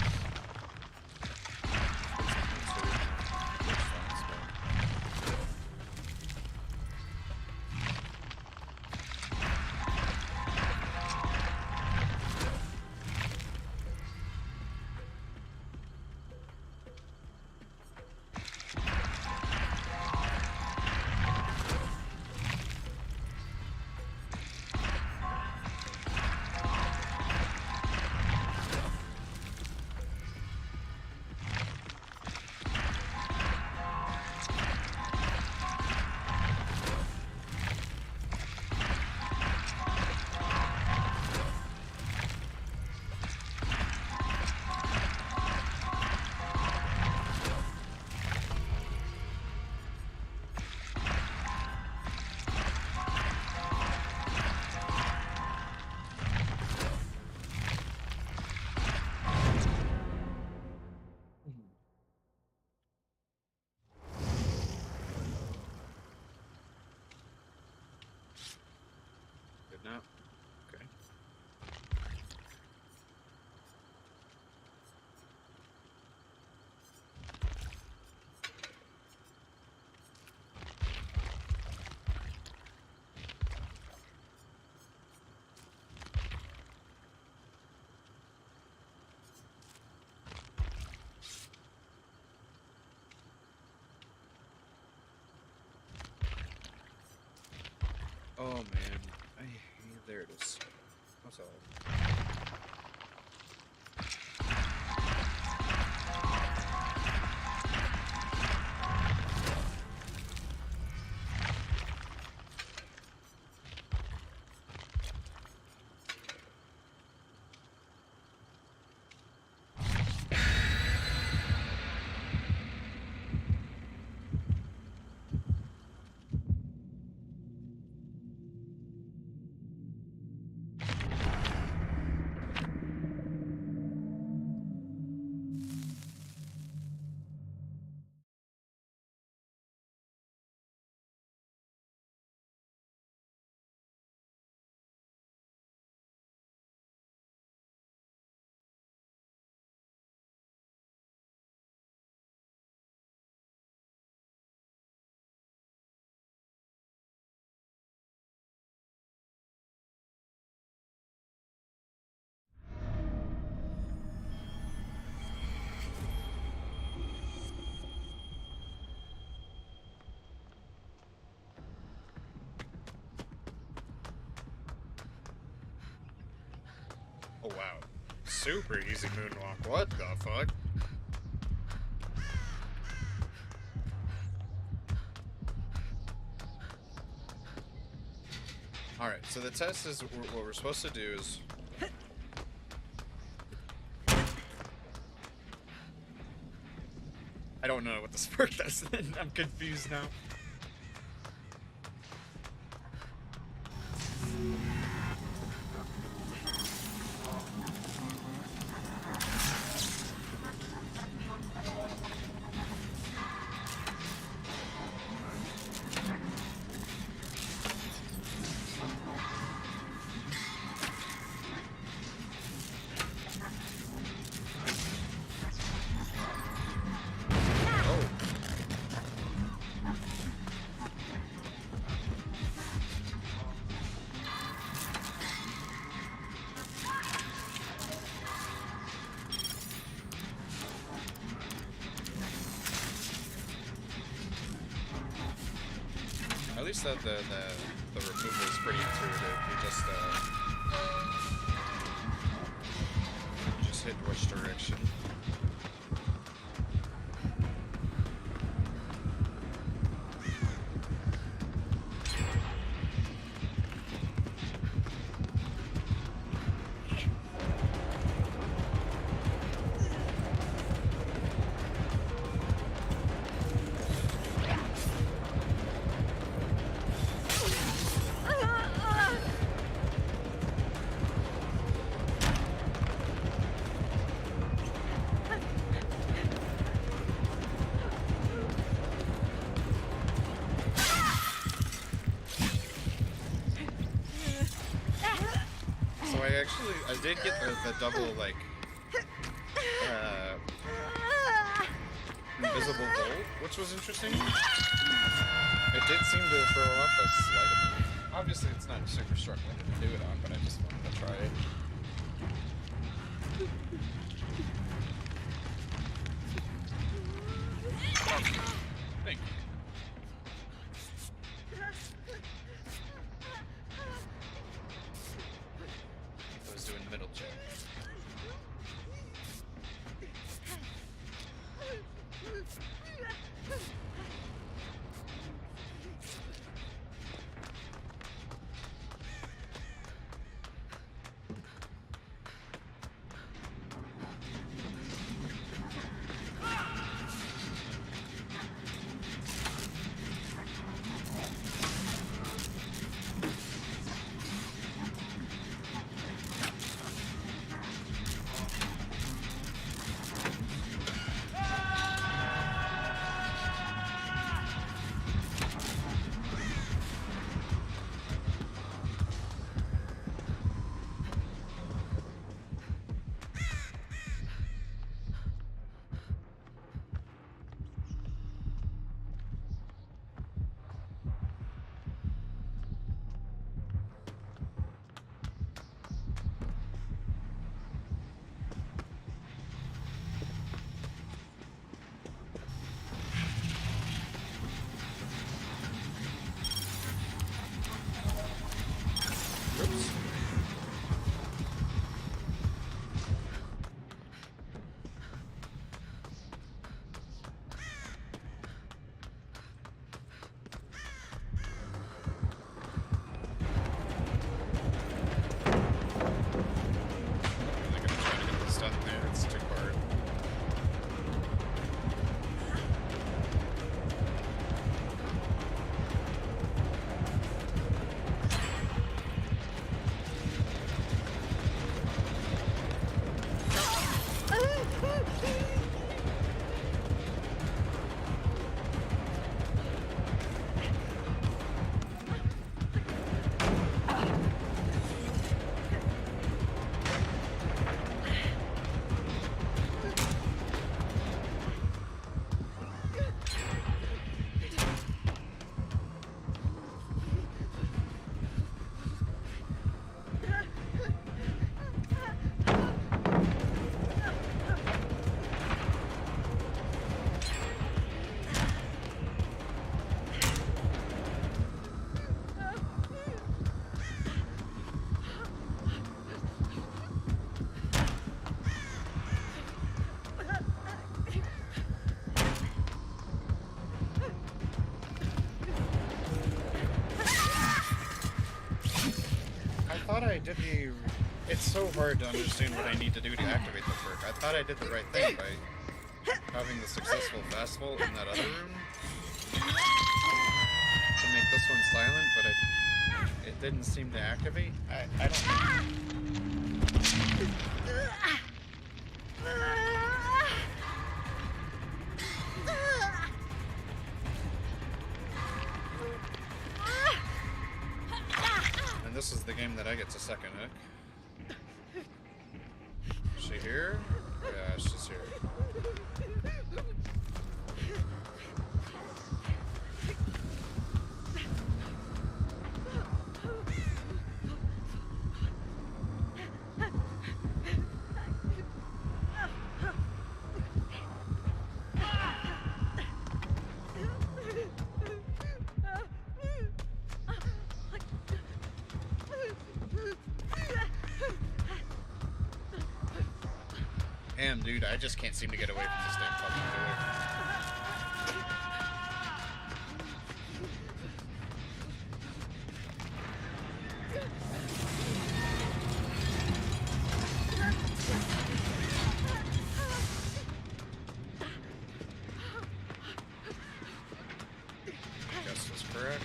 Oh man. There it is. What's all? Oh wow. Super easy moonwalk. What the fuck? Alright, so the test is what we're supposed to do is. I don't know what the spark does then. I'm confused now. At least the removal is pretty intuitive. You just hit which direction. I did get the double, like, invisible volt, which was interesting. It did seem to throw up a slight amount. Obviously, it's not super struggling to do it on, but I just wanted to try it. Thank you. I was doing middle check. did the... It's so hard to understand what I need to do to activate the perk. I thought I did the right thing by having the successful fastball in that other room to make this one silent, but it didn't seem to activate. I don't And this is the game that I get to second hook. Is she here? Yeah, she's here. Damn, dude, I just can't seem to get away from this damn fucking door. Guess that's correct.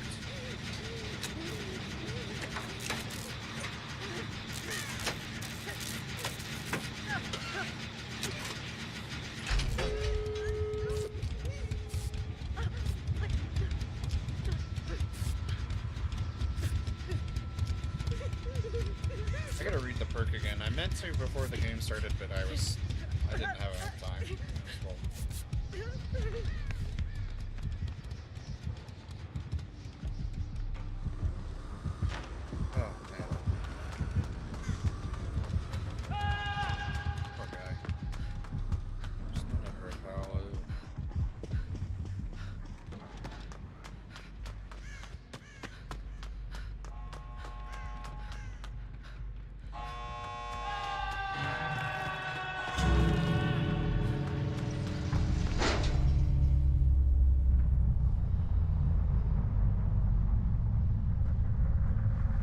I gotta read the perk again. I meant to before the game started, but I didn't have enough time. Well, oh man. Poor guy. Just not a hurt hollow.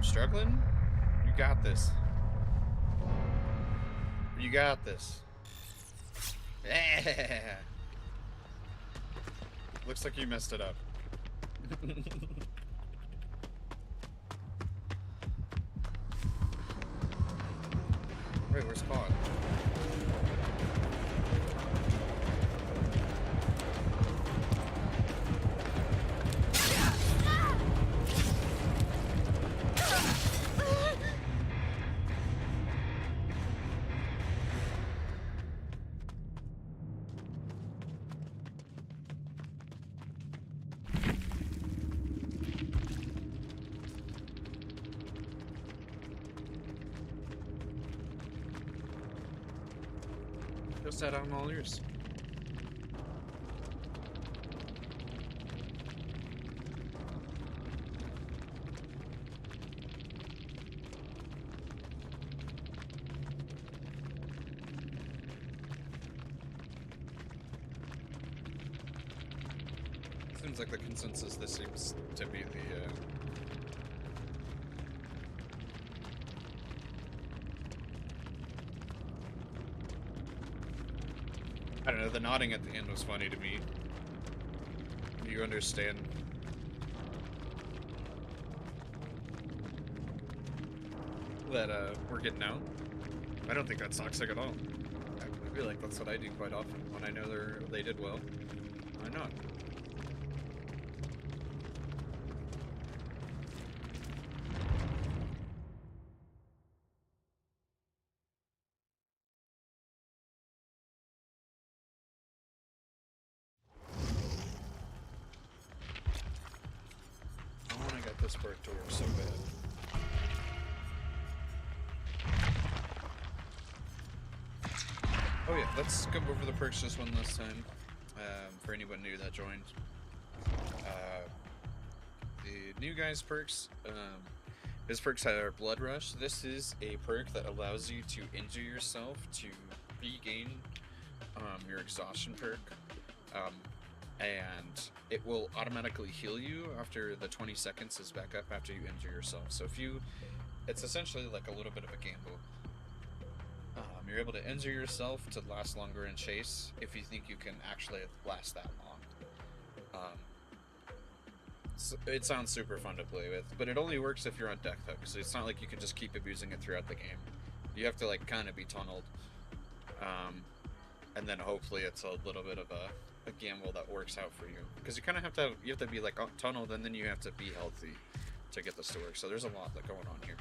Struggling? You got this. You got this. Yeah. Looks like you messed it up. Wait, where's Claude? Just that I'm all ears. Seems like the consensus this seems to be the I don't know, the nodding at the end was funny to me. You understand? That, we're getting out? I don't think that's toxic at all. I feel like that's what I do quite often when I know they did well. Why not? I want to get this perk to work so bad. Oh yeah, let's skip over the perks just one last time, for anyone new that joined. The new guy's perks, his perks are Blood Rush. This is a perk that allows you to injure yourself to regain your exhaustion perk, and it will automatically heal you after the 20 seconds is back up after you injure yourself. So if you It's essentially like a little bit of a gamble. You're able to injure yourself to last longer in chase if you think you can actually last that long. It sounds super fun to play with, but it only works if you're on deck hook, so it's not like you can just keep abusing it throughout the game. You have to like kind of be tunneled, um, and then hopefully it's a little bit of a gamble that works out for you, because you kind of have to be like tunneled, and then you have to be healthy to get this to work. So there's a lot that going on here.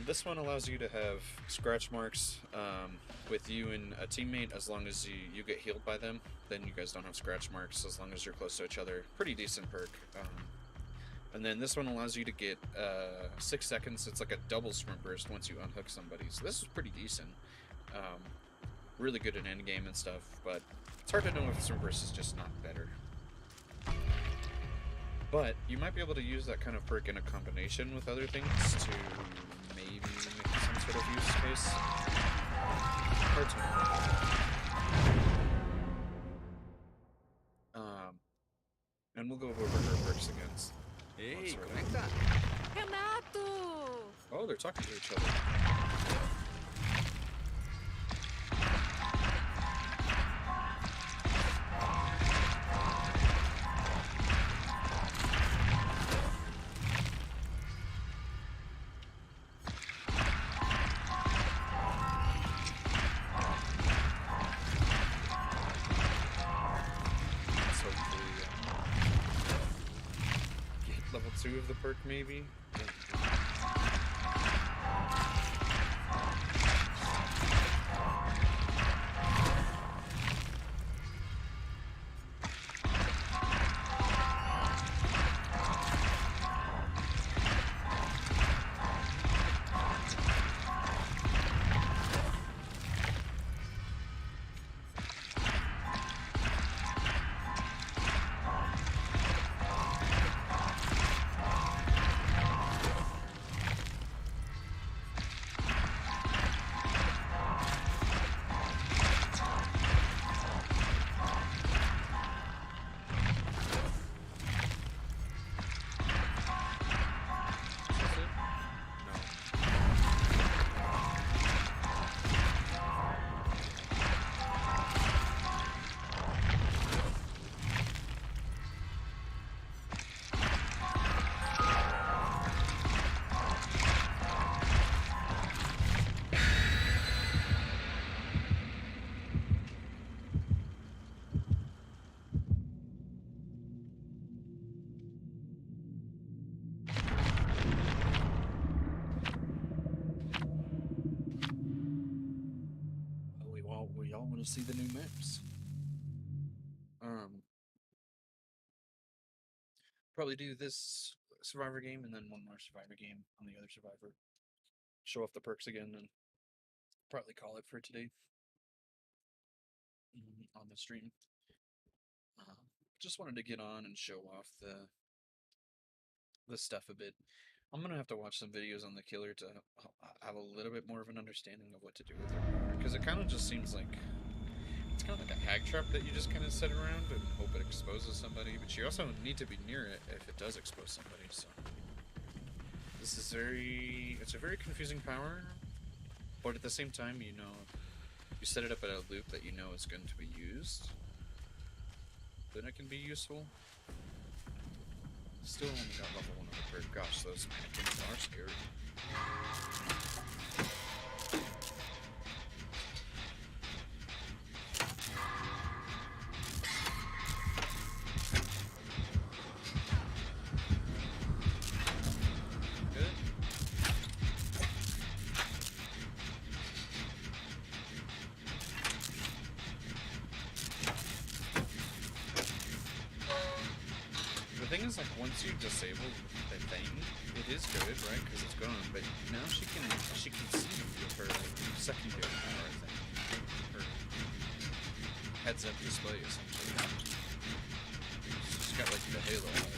This one allows you to have scratch marks with you and a teammate as long as you get healed by them. Then you guys don't have scratch marks as long as you're close to each other. Pretty decent perk. And then this one allows you to get 6 seconds. It's like a double sprint burst once you unhook somebody. So this is pretty decent. Really good in endgame and stuff, but it's hard to know if sprint burst is just not better. But you might be able to use that kind of perk in a combination with other things to maybe make some sort of use case. Hard to know. And we'll go over her perks against. Hey, conecta! Renato! Oh, they're talking to each other. Level 2 of the perk, maybe? We all want to see the new maps. Probably do this Survivor game and then one more Survivor game on the other Survivor. Show off the perks again and probably call it for today on the stream. Just wanted to get on and show off the stuff a bit. I'm gonna have to watch some videos on the killer to have a little bit more of an understanding of what to do with their power, because it kind of just seems like it's kind of like a hag trap that you just kind of set around and hope it exposes somebody, but you also need to be near it if it does expose somebody. So this is it's a very confusing power, but at the same time, you set it up at a loop that you know is going to be used, then it can be useful. Still only got level 1 of the perk. Gosh, those mannequins are scary. The thing is, like, once you disable the thing, it is good, right? Because it's gone. But now she can see with her like secondary power thing, her heads-up display essentially. She's got like the halo on it.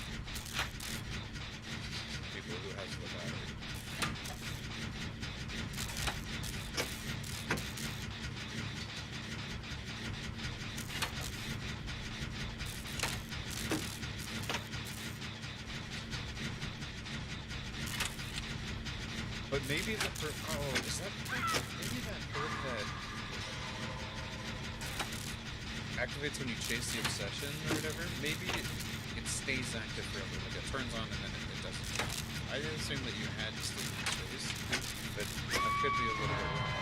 People who have the battery. But maybe the oh, is that maybe that perk that activates when you chase the obsession or whatever? Maybe it stays active forever. Like it turns on and then it doesn't. I assume that you had to stick in space, but I could be a little bit wrong.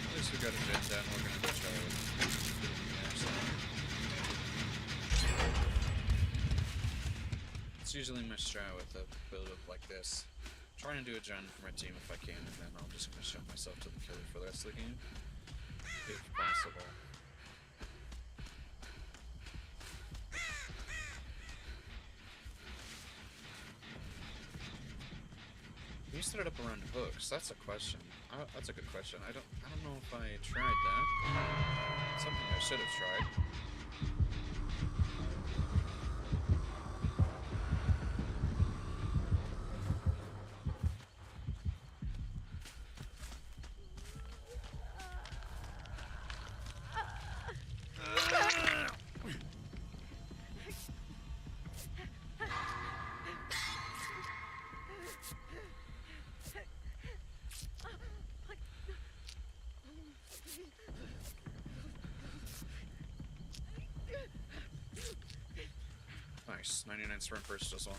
At least we got a gen down. We're gonna go try it. It's usually my strat with a build up like this. Trying to do a gen for my team if I can, and then I'm just gonna shove myself to the killer for the rest of the game, if possible. You set it up around hooks. That's a question. That's a good question. I don't know if I tried that. It's something I should have tried. Nice. 99 sprint burst as well.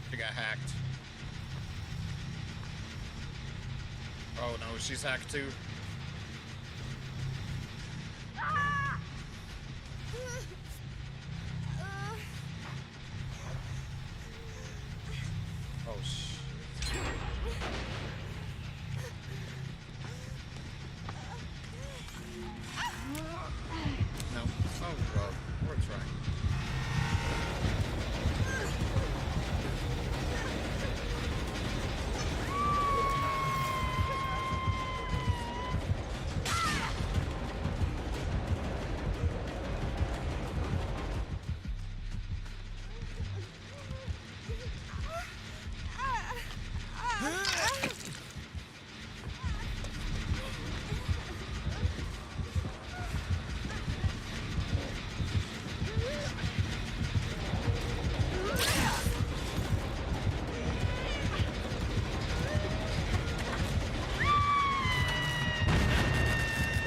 She got hacked. Oh no, she's hacked too. Oh shit. No. Oh well, we're trying.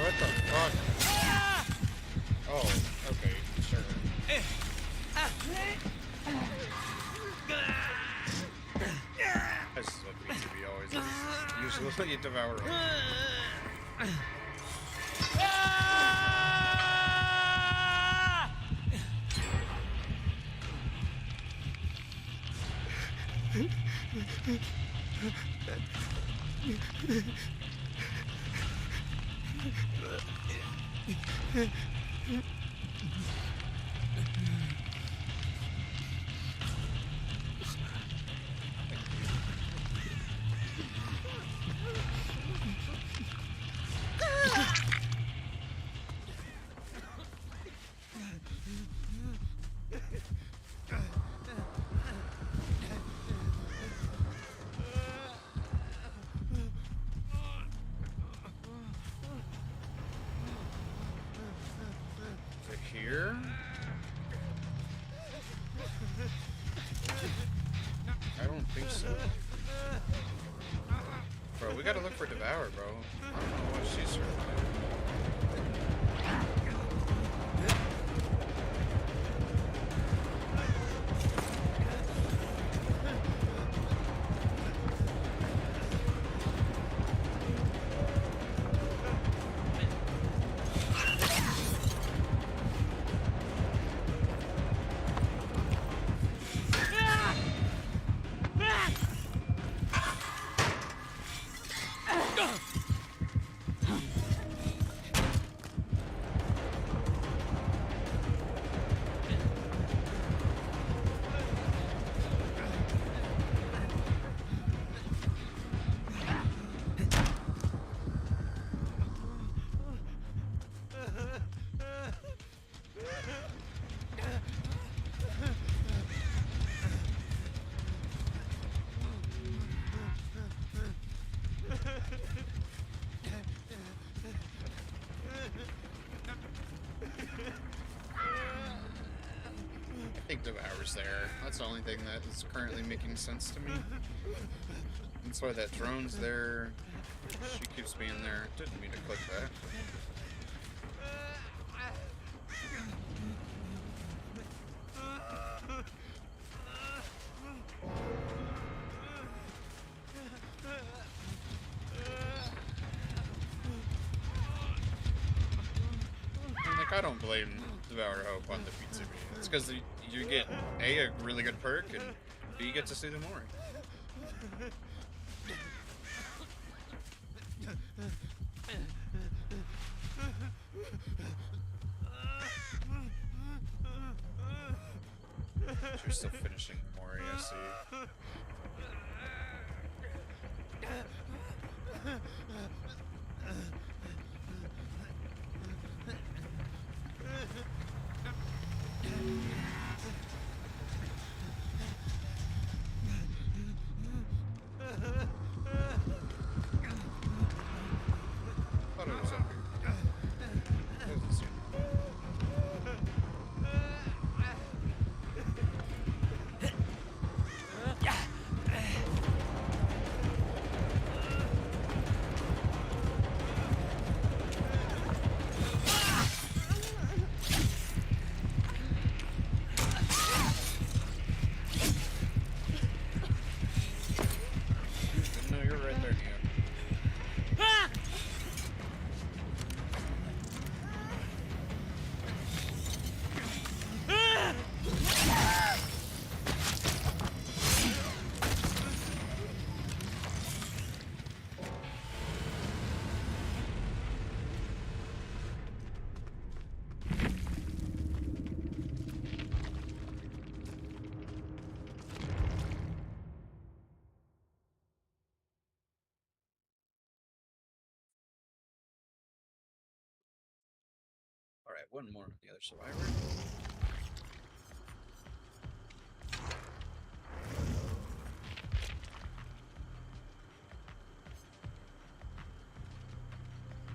What the fuck? Oh, okay, sure. This is what PTB always is. Usually you devour them. I don't think so. Bro, we gotta look for Devour, bro. I don't know why she's surviving. I think Devour's there. That's the only thing that is currently making sense to me. That's why that drone's there. She keeps being there. Didn't mean to click that. And, like, I don't blame Devour Hope on the PTB. It's because you get A, a really good perk, and B, you get to see the Mori. You're still finishing Mori, I see. Thought it was up here. Doesn't seem. No, you're right there, Neo. Alright, one more on the other survivor.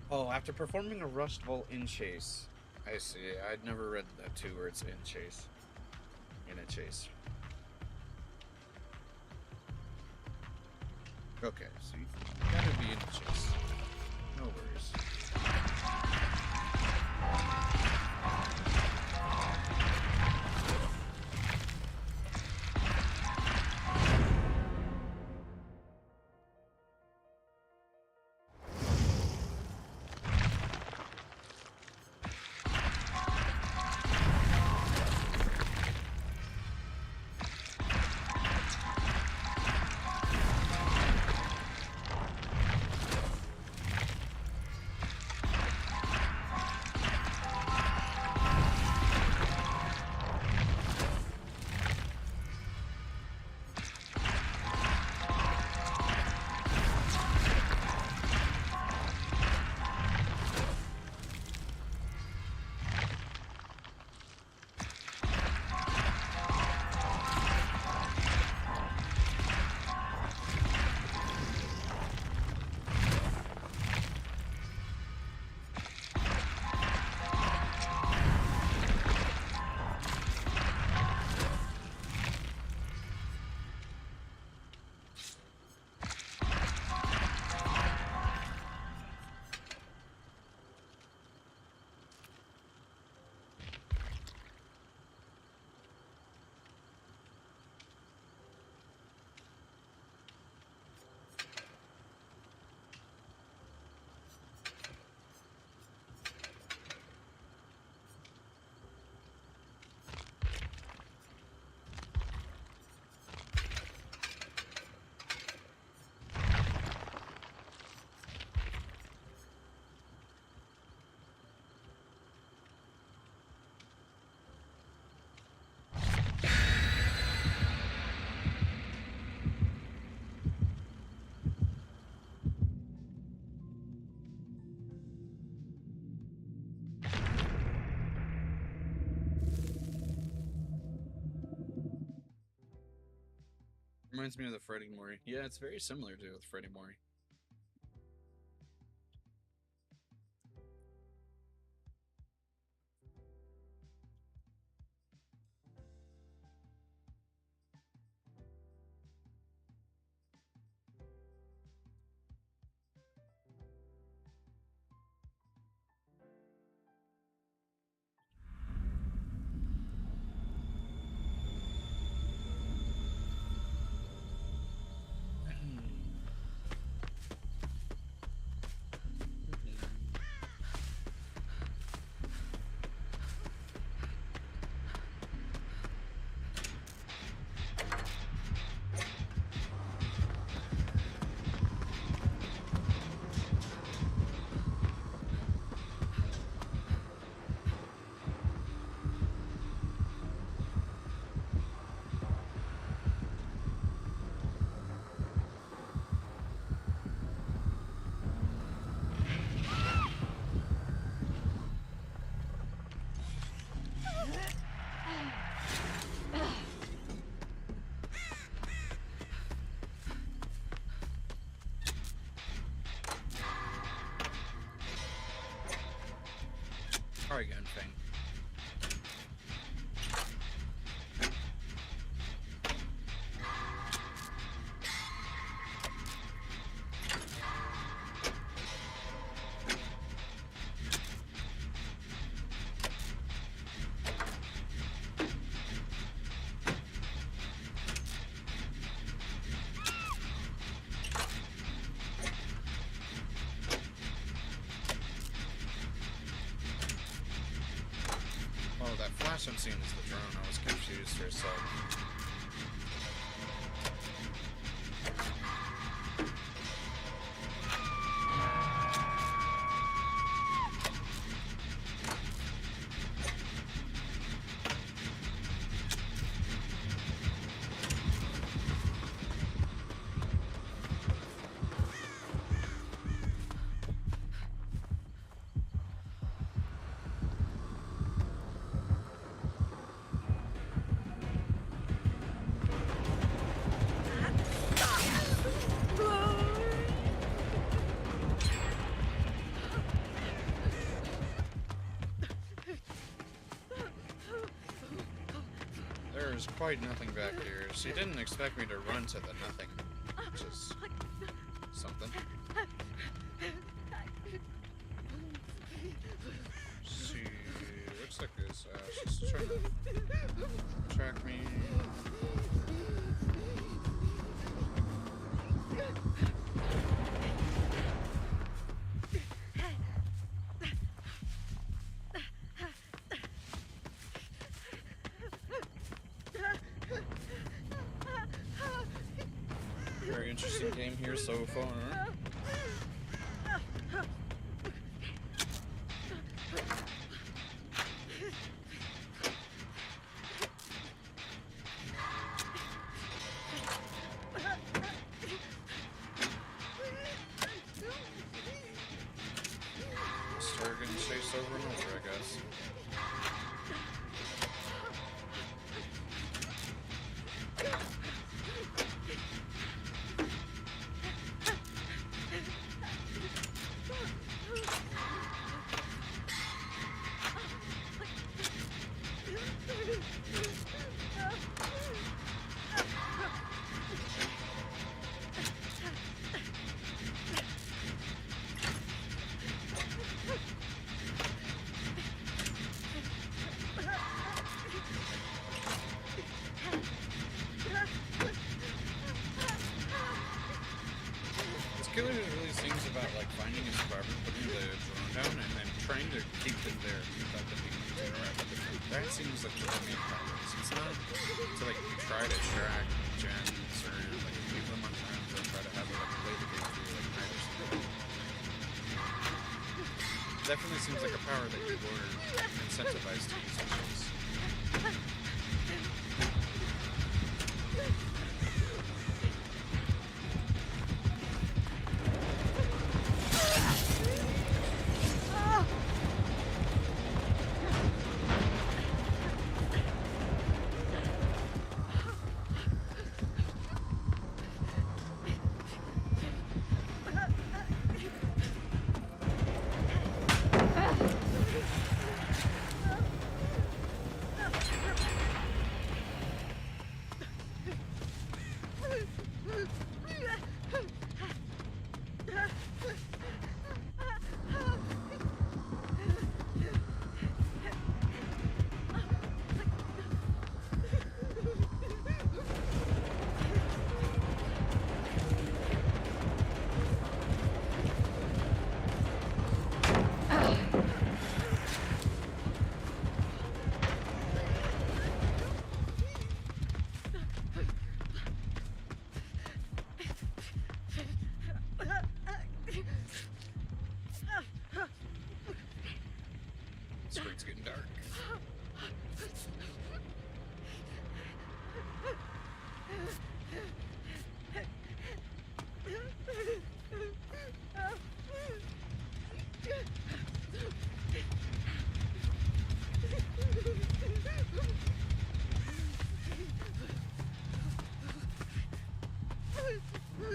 Oh, after performing a Rust Vault in Chase. I see. I'd never read that too, where it's in Chase. In a Chase. Okay, so you gotta be in Chase. No worries. Reminds me of the Freddie Mori. Yeah, it's very similar to with Freddie Mori. Alright, Gunfang. Oh, that flash I'm seeing is the drone. I was confused for a sec. There's quite nothing back here. She didn't expect me to run to the nothing, which is something. She looks like this. She's trying to track me. Very interesting game here so far. Start getting chased over and over, I guess. Killer really sings about like finding a survivor, putting the drone down, and then trying to keep them there without them being able to interact with them. That seems like the main problem. It's not to like try to track gens or like leave them on friends or try to have it like play the game through like night or something. Definitely seems like a power that people are incentivized to use.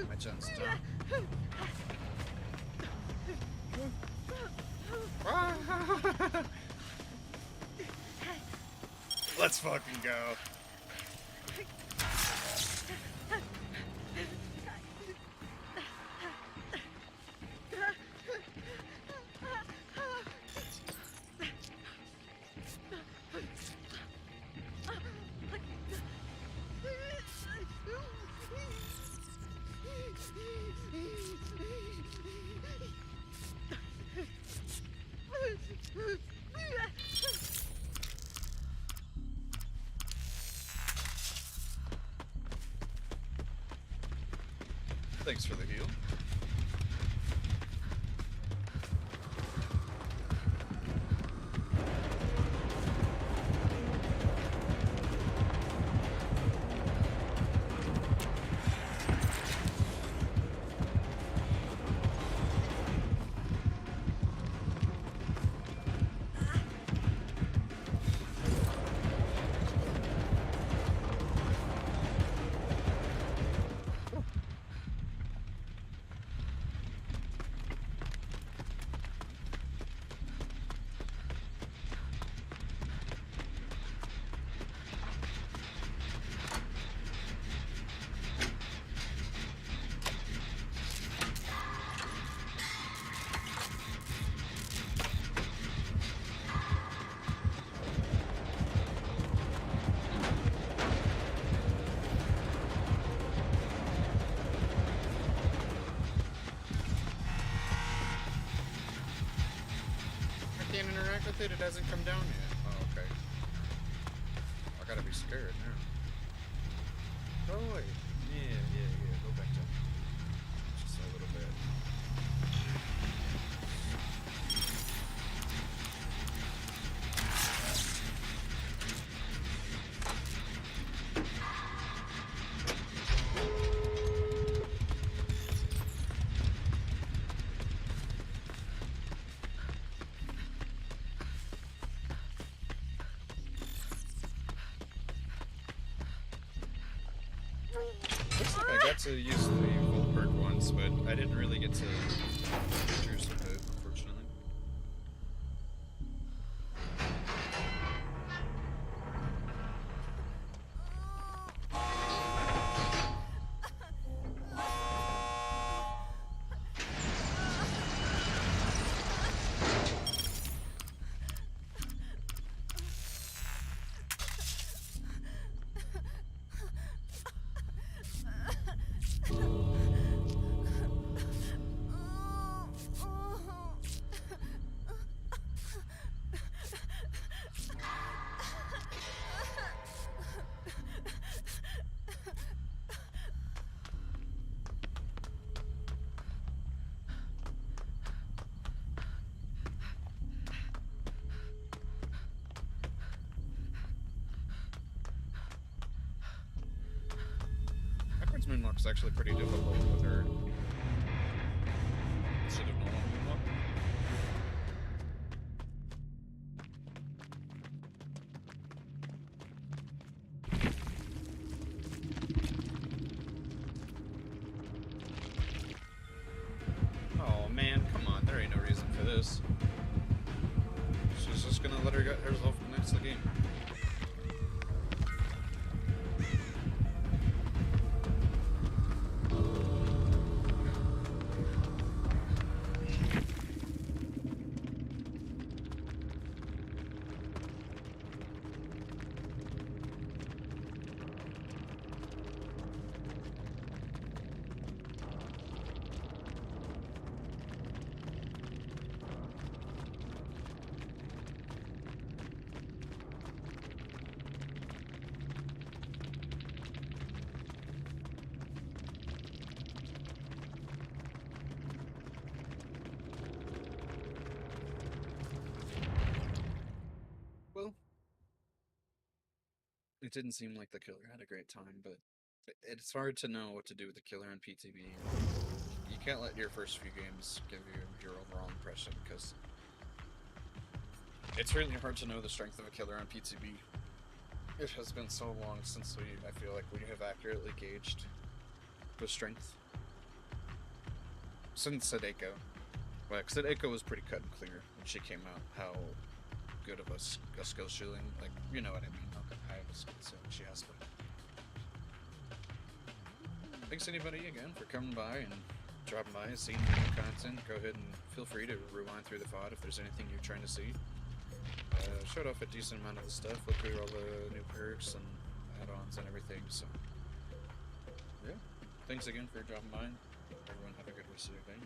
My chun's down. Let's fucking go. Thanks for the heal. I can't interact with it, it hasn't come down yet. Oh, okay. I gotta be scared now. Oh, wait. Yeah. Go back down. Just a little bit. Looks like I got to use the full perk once, but I didn't really get to choose with it, unfortunately. Backwards moonwalk's actually pretty difficult with her. Instead of normal moonwalk. Oh man, come on, there ain't no reason for this. She's just gonna let her get herself next to the game. Well, it didn't seem like the killer had a great time, but it's hard to know what to do with the killer in PTB. You can't let your first few games give you your overall impression, because it's really hard to know the strength of a killer on PTB. It has been so long since I feel like we have accurately gauged with strength. Since Sadeko. Well, Sadeko was pretty cut and clear when she came out. How good of a skill shooting, like, you know what I mean. How high of a skill ceiling she has. But thanks anybody again for coming by and dropping by and seeing the new content. Go ahead and feel free to rewind through the VOD if there's anything you're trying to see. Showed off a decent amount of the stuff, look through all the new perks and add-ons and everything, so yeah. Thanks again for dropping by. Everyone have a good rest of your day.